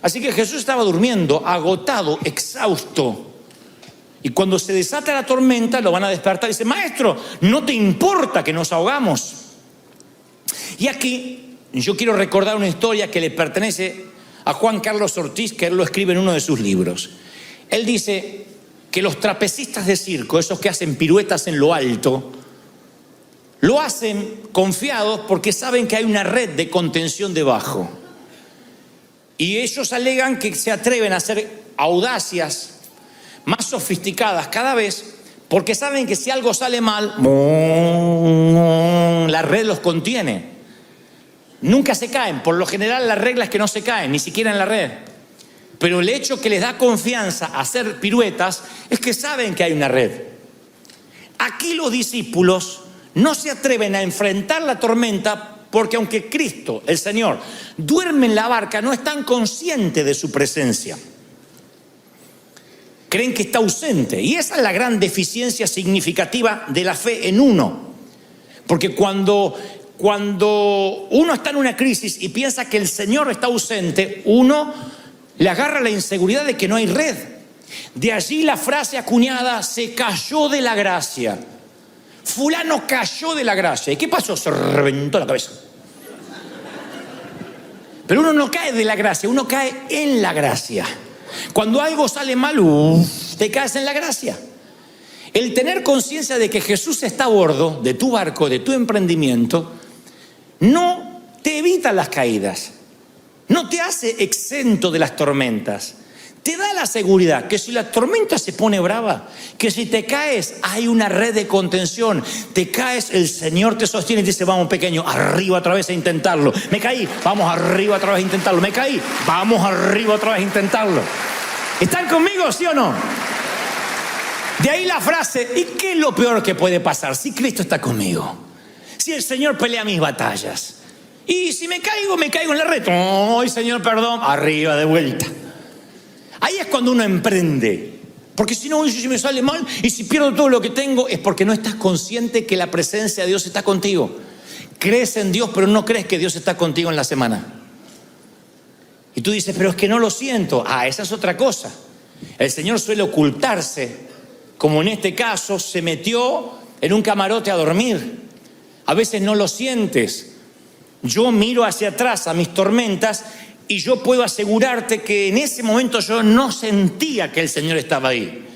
Así que Jesús estaba durmiendo, agotado, exhausto. Y cuando se desata la tormenta, lo van a despertar y dice: maestro, ¿no te importa que nos ahogamos? Y aquí yo quiero recordar una historia que le pertenece a Juan Carlos Ortiz, que él lo escribe en uno de sus libros. Él dice que los trapecistas de circo, esos que hacen piruetas en lo alto, lo hacen confiados porque saben que hay una red de contención debajo. Y ellos alegan que se atreven a hacer audacias más sofisticadas cada vez porque saben que si algo sale mal, la red los contiene. Nunca se caen. Por lo general la regla es que no se caen, ni siquiera en la red. Pero el hecho que les da confianza a hacer piruetas es que saben que hay una red. Aquí los discípulos no se atreven a enfrentar la tormenta porque aunque Cristo, el Señor, duerme en la barca, no están conscientes de su presencia. Creen que está ausente. Y esa es la gran deficiencia significativa de la fe en uno. Porque cuando uno está en una crisis y piensa que el Señor está ausente, uno le agarra la inseguridad de que no hay red. De allí la frase acuñada: se cayó de la gracia. Fulano cayó de la gracia. ¿Y qué pasó? Se reventó la cabeza. Pero uno no cae de la gracia, uno cae en la gracia. Cuando algo sale mal, te caes en la gracia. El tener conciencia de que Jesús está a bordo de tu barco, de tu emprendimiento, no te evita las caídas, no te hace exento de las tormentas. Te da la seguridad que si la tormenta se pone brava, que si te caes hay una red de contención. Te caes, el Señor te sostiene y te dice: vamos pequeño, arriba otra vez a intentarlo. Me caí, vamos arriba otra vez a intentarlo. Me caí, vamos arriba otra vez a intentarlo. ¿Están conmigo, sí o no? De ahí la frase: ¿y qué es lo peor que puede pasar si Cristo está conmigo? Si el Señor pelea mis batallas. Y si me caigo en la red. ¡Ay, Señor, perdón! Arriba de vuelta. Ahí es cuando uno emprende. Porque si no, si me sale mal y si pierdo todo lo que tengo, es porque no estás consciente que la presencia de Dios está contigo. Crees en Dios, pero no crees que Dios está contigo en la semana. Y tú dices: pero es que no lo siento. Esa es otra cosa. El Señor suele ocultarse, como en este caso, se metió en un camarote a dormir. A veces no lo sientes. Yo miro hacia atrás a mis tormentas y yo puedo asegurarte que en ese momento yo no sentía que el Señor estaba ahí.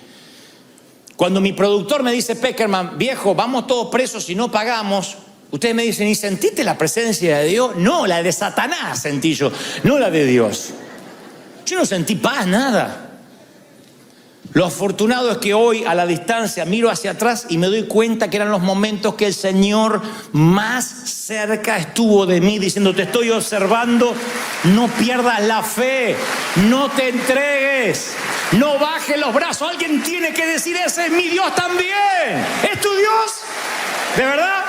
Cuando mi productor me dice: Peckerman, viejo, vamos todos presos y no pagamos, ustedes me dicen: ¿y sentiste la presencia de Dios? No, la de Satanás sentí yo, no la de Dios. Yo no sentí paz, nada. Lo afortunado es que hoy a la distancia miro hacia atrás y me doy cuenta que eran los momentos que el Señor más cerca estuvo de mí, diciendo: te estoy observando, no pierdas la fe, no te entregues, no bajes los brazos. Alguien tiene que decir: ese es mi Dios también. ¿Es tu Dios? ¿De verdad?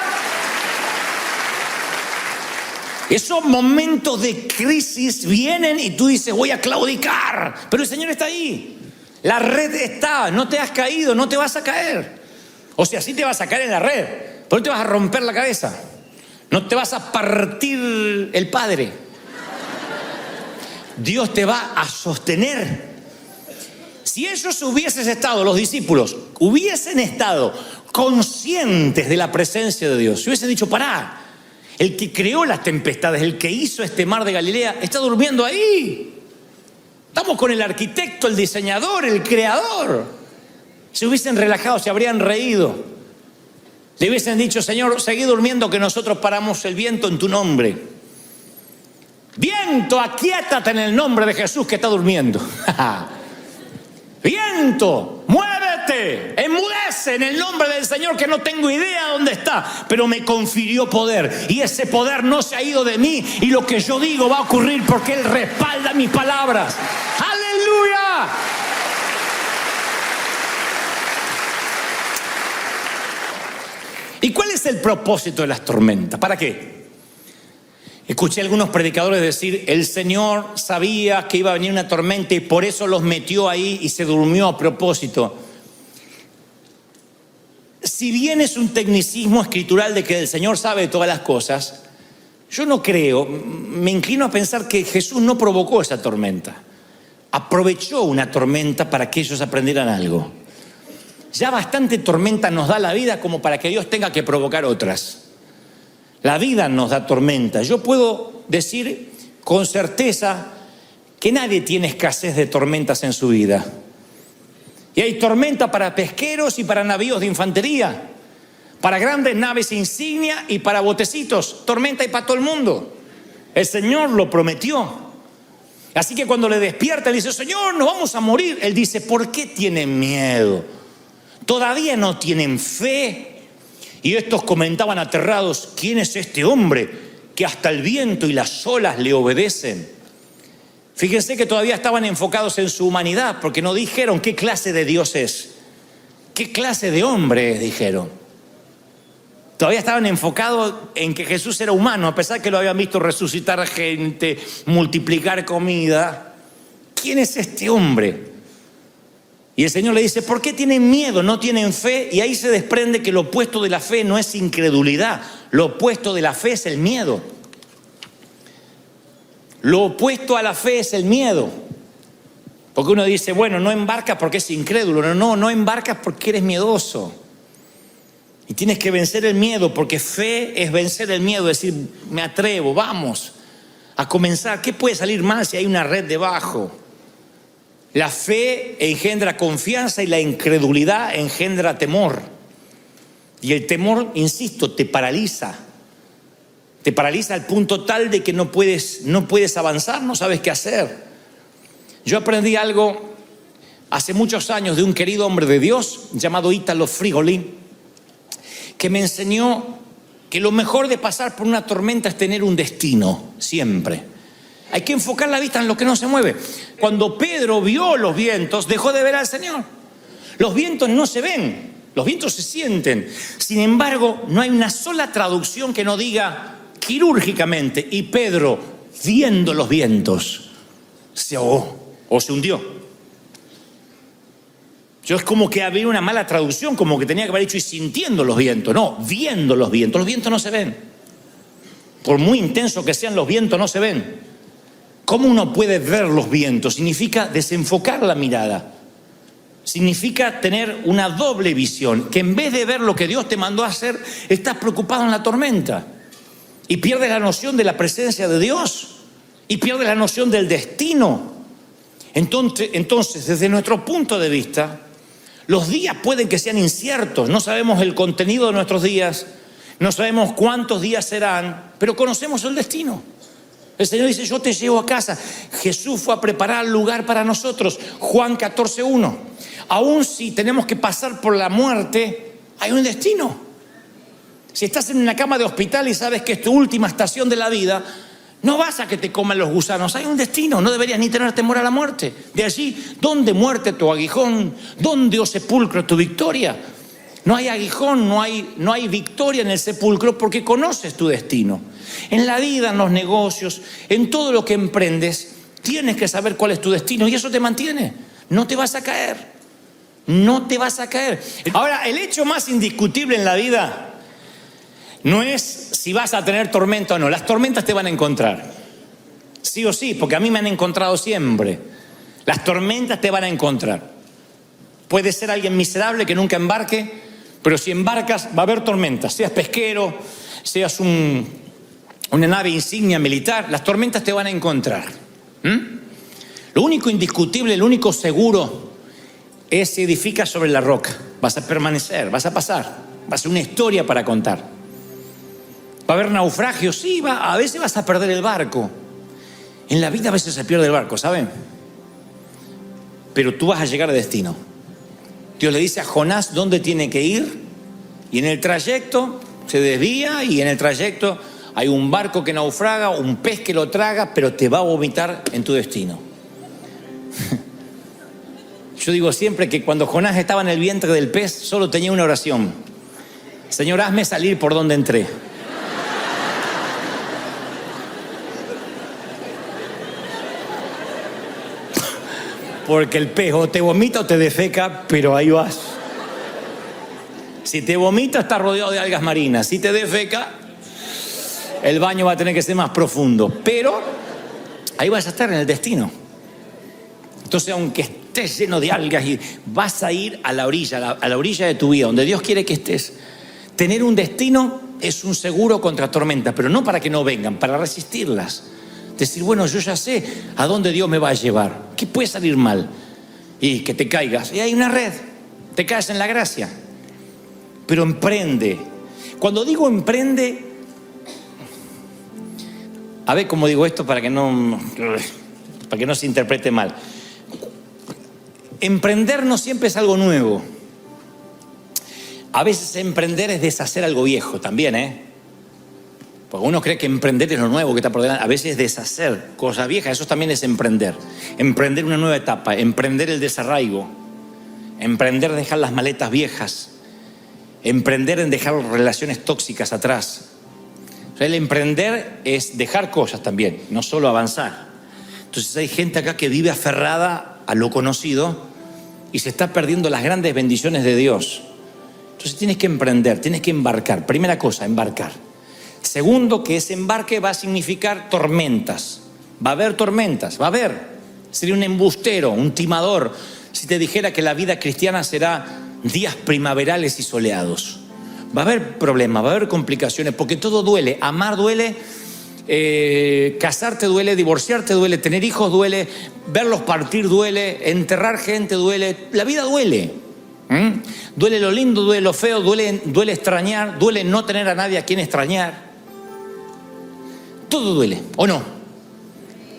Esos momentos de crisis vienen y tú dices: voy a claudicar, pero el Señor está ahí. La red está, no te has caído, no te vas a caer. O sea, sí te vas a caer en la red, pero no te vas a romper la cabeza. No te vas a partir el padre. Dios te va a sostener. Si ellos hubiesen estado, los discípulos, hubiesen estado conscientes de la presencia de Dios, si hubiesen dicho: pará, el que creó las tempestades, el que hizo este mar de Galilea, está durmiendo ahí. Estamos con el arquitecto, el diseñador, el creador. Se hubiesen relajado, se habrían reído. Le hubiesen dicho: Señor, seguí durmiendo que nosotros paramos el viento en tu nombre. Viento, aquíétate en el nombre de Jesús que está durmiendo. Viento, muévete, enmudece en el nombre del Señor que no tengo idea dónde está, pero me confirió poder y ese poder no se ha ido de mí y lo que yo digo va a ocurrir porque Él respalda mis palabras. ¡Aleluya! ¿Y cuál es el propósito de las tormentas? ¿Para qué? Escuché a algunos predicadores decir: el Señor sabía que iba a venir una tormenta y por eso los metió ahí y se durmió a propósito. Si bien es un tecnicismo escritural de que el Señor sabe todas las cosas, Yo no creo, me inclino a pensar que Jesús no provocó esa tormenta. Aprovechó una tormenta para que ellos aprendieran algo. Ya bastante tormenta nos da la vida como para que Dios tenga que provocar otras. La vida nos da tormenta. Yo puedo decir con certeza que nadie tiene escasez de tormentas en su vida. Y hay tormenta para pesqueros y para navíos de infantería, para grandes naves insignia y para botecitos. Tormenta hay para todo el mundo. El Señor lo prometió. Así que cuando le despierta, le dice: Señor, nos vamos a morir. Él dice: ¿por qué tienen miedo? ¿Todavía no tienen fe? Y estos comentaban aterrados: ¿quién es este hombre que hasta el viento y las olas le obedecen? Fíjense que todavía estaban enfocados en su humanidad, porque no dijeron qué clase de Dios es. ¿Qué clase de hombre es? Dijeron. Todavía estaban enfocados en que Jesús era humano, a pesar que lo habían visto resucitar gente, multiplicar comida. ¿Quién es este hombre? Y el Señor le dice: ¿por qué tienen miedo? ¿No tienen fe? Y ahí se desprende que lo opuesto de la fe no es incredulidad. Lo opuesto de la fe es el miedo. Lo opuesto a la fe es el miedo. Porque uno dice: bueno, no embarcas porque es incrédulo. No embarcas porque eres miedoso. Y tienes que vencer el miedo, porque fe es vencer el miedo, es decir, me atrevo, vamos a comenzar. ¿Qué puede salir mal si hay una red debajo? La fe engendra confianza y la incredulidad engendra temor. Y el temor, insisto, te paraliza. Te paraliza al punto tal de que no puedes avanzar, no sabes qué hacer. Yo aprendí algo hace muchos años de un querido hombre de Dios llamado Ítalo Frigoli, que me enseñó que lo mejor de pasar por una tormenta es tener un destino, siempre. Hay que enfocar la vista en lo que no se mueve. Cuando Pedro vio los vientos, dejó de ver al Señor. Los vientos no se ven, los vientos se sienten. Sin embargo, no hay una sola traducción que no diga quirúrgicamente: y Pedro, viendo los vientos, se ahogó o se hundió. Yo es como que había una mala traducción, como que tenía que haber dicho: y sintiendo los vientos. No, viendo los vientos. Los vientos no se ven. Por muy intensos que sean, los vientos no se ven. ¿Cómo uno puede ver los vientos? Significa desenfocar la mirada. Significa tener una doble visión, que en vez de ver lo que Dios te mandó a hacer, estás preocupado en la tormenta. Y pierdes la noción de la presencia de Dios. Y pierdes la noción del destino. Entonces, desde nuestro punto de vista, los días pueden que sean inciertos. No sabemos el contenido de nuestros días. No sabemos cuántos días serán, pero conocemos el destino. El Señor dice: yo te llevo a casa. Jesús fue a preparar lugar para nosotros. Juan 14:1. Aún si tenemos que pasar por la muerte, hay un destino. Si estás en una cama de hospital y sabes que es tu última estación de la vida, no vas a que te coman los gusanos. Hay un destino. No deberías ni tener temor a la muerte. De allí, ¿dónde muerte tu aguijón? ¿Dónde, oh sepulcro, tu victoria? No hay aguijón, no hay victoria en el sepulcro, porque conoces tu destino. En la vida, en los negocios, en todo lo que emprendes, tienes que saber cuál es tu destino, y eso te mantiene. No te vas a caer. No te vas a caer. Ahora, el hecho más indiscutible en la vida no es si vas a tener tormenta o no. Las tormentas te van a encontrar. Sí o sí, porque a mí me han encontrado siempre. Las tormentas te van a encontrar. Puedes ser alguien miserable que nunca embarque, pero si embarcas va a haber tormentas. Seas pesquero, seas una nave insignia militar, las tormentas te van a encontrar. Lo único indiscutible, lo único seguro es: si edificas sobre la roca, vas a permanecer, vas a pasar, va a ser una historia para contar. Va a haber naufragios, sí, a veces vas a perder el barco. En la vida a veces se pierde el barco, ¿saben? Pero tú vas a llegar a destino. Dios le dice a Jonás dónde tiene que ir, y en el trayecto se desvía, y en el trayecto hay un barco que naufraga, un pez que lo traga, pero te va a vomitar en tu destino. Yo digo siempre que cuando Jonás estaba en el vientre del pez, solo tenía una oración: Señor, hazme salir por donde entré. Porque el pez o te vomita o te defeca, pero ahí vas. Si te vomita, está rodeado de algas marinas. Si te defeca, El baño va a tener que ser más profundo, pero ahí vas a estar en el destino. Entonces, aunque estés lleno de algas, y vas a ir a la orilla de tu vida, donde Dios quiere que estés. Tener un destino es un seguro contra tormentas, pero no para que no vengan, para resistirlas. Decir, bueno, yo ya sé a dónde Dios me va a llevar. ¿Qué puede salir mal? Y que te caigas. Y hay una red. Te caes en la gracia. Pero emprende. Cuando digo emprende, a ver cómo digo esto para que no se interprete mal. Emprender no siempre es algo nuevo. A veces emprender es deshacer algo viejo también, Porque uno cree que emprender es lo nuevo que está por delante. A veces es deshacer cosas viejas, eso también es emprender. Emprender una nueva etapa, emprender el desarraigo, emprender dejar las maletas viejas, emprender en dejar relaciones tóxicas atrás. O sea, el emprender es dejar cosas también, no solo avanzar. Entonces hay gente acá que vive aferrada a lo conocido y se está perdiendo las grandes bendiciones de Dios. Entonces tienes que emprender, tienes que embarcar. Primera cosa, embarcar. Segundo, que ese embarque va a significar tormentas. Va a haber tormentas, va a haber. Sería un embustero, un timador, si te dijera que la vida cristiana será días primaverales y soleados. Va a haber problemas, va a haber complicaciones, porque todo duele. Amar duele, casarte duele, divorciarte duele, tener hijos duele, verlos partir duele, enterrar gente duele. La vida duele. Duele lo lindo, duele lo feo, duele extrañar, duele no tener a nadie a quien extrañar. Todo duele, ¿o no?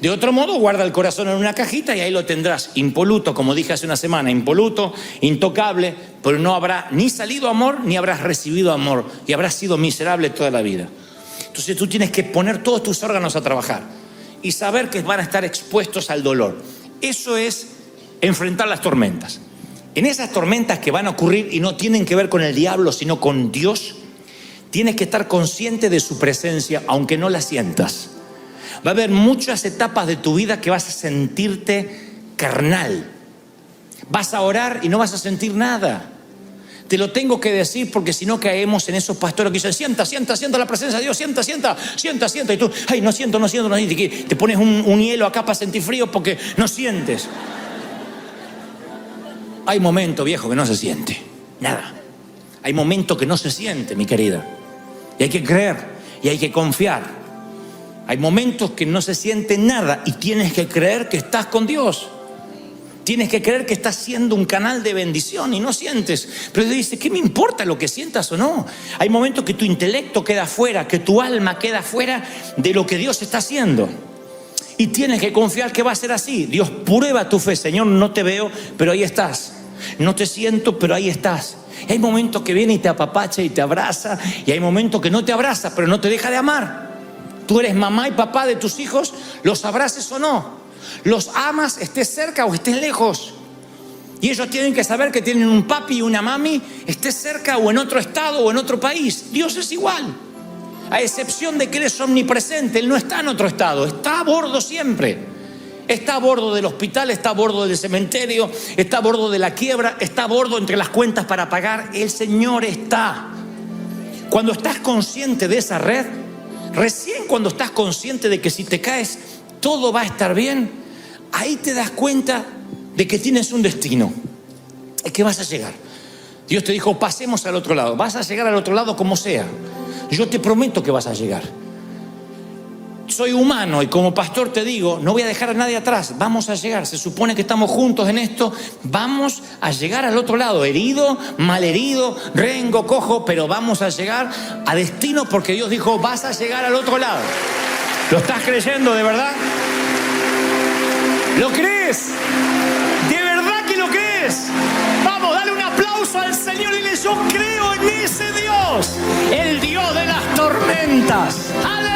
De otro modo, guarda el corazón en una cajita y ahí lo tendrás impoluto, como dije hace una semana, impoluto, intocable, pero no habrá ni salido amor ni habrás recibido amor y habrás sido miserable toda la vida. Entonces tú tienes que poner todos tus órganos a trabajar y saber que van a estar expuestos al dolor. Eso es enfrentar las tormentas. En esas tormentas que van a ocurrir y no tienen que ver con el diablo, sino con Dios, tienes que estar consciente de su presencia, aunque no la sientas. Va a haber muchas etapas de tu vida que vas a sentirte carnal. Vas a orar y no vas a sentir nada. Te lo tengo que decir porque si no caemos en esos pastores que dicen, sienta la presencia de Dios, sienta. Y tú, ay, no siento. Te pones un hielo acá para sentir frío porque no sientes. Hay momentos, viejo, que no se siente nada. Hay momentos que no se siente, mi querida. Y hay que creer y hay que confiar. Hay momentos que no se siente nada y tienes que creer que estás con Dios. Tienes que creer que estás siendo un canal de bendición y no sientes. Pero dices, ¿qué me importa lo que sientas o no? Hay momentos que tu intelecto queda fuera, que tu alma queda fuera de lo que Dios está haciendo. Y tienes que confiar que va a ser así. Dios prueba tu fe. Señor, no te veo, pero ahí estás. No te siento, pero ahí estás. Y hay momentos que viene y te apapacha y te abraza. Y hay momentos que no te abraza, pero no te deja de amar. Tú eres mamá y papá de tus hijos, los abraces o no. Los amas, estés cerca o estés lejos. Y ellos tienen que saber que tienen un papi y una mami, estés cerca o en otro estado o en otro país. Dios es igual. A excepción de que Él es omnipresente, Él no está en otro estado, está a bordo siempre. Está a bordo del hospital, está a bordo del cementerio, está a bordo de la quiebra, está a bordo entre las cuentas para pagar. El Señor está. Cuando estás consciente de esa red, recién cuando estás consciente de que si te caes todo va a estar bien, ahí te das cuenta de que tienes un destino, es que vas a llegar. Dios te dijo, pasemos al otro lado. Vas a llegar al otro lado como sea. Yo te prometo que vas a llegar. Soy humano y como pastor te digo, no voy a dejar a nadie atrás. Vamos a llegar, se supone que estamos juntos en esto. Vamos a llegar al otro lado, herido, malherido, rengo, cojo, pero vamos a llegar a destino porque Dios dijo, vas a llegar al otro lado. ¿Lo estás creyendo de verdad? ¿Lo crees? ¿De verdad que lo crees? Vamos, dale un aplauso al Señor y dile, yo creo en ese Dios, el Dios de las tormentas. ¡Aleluya!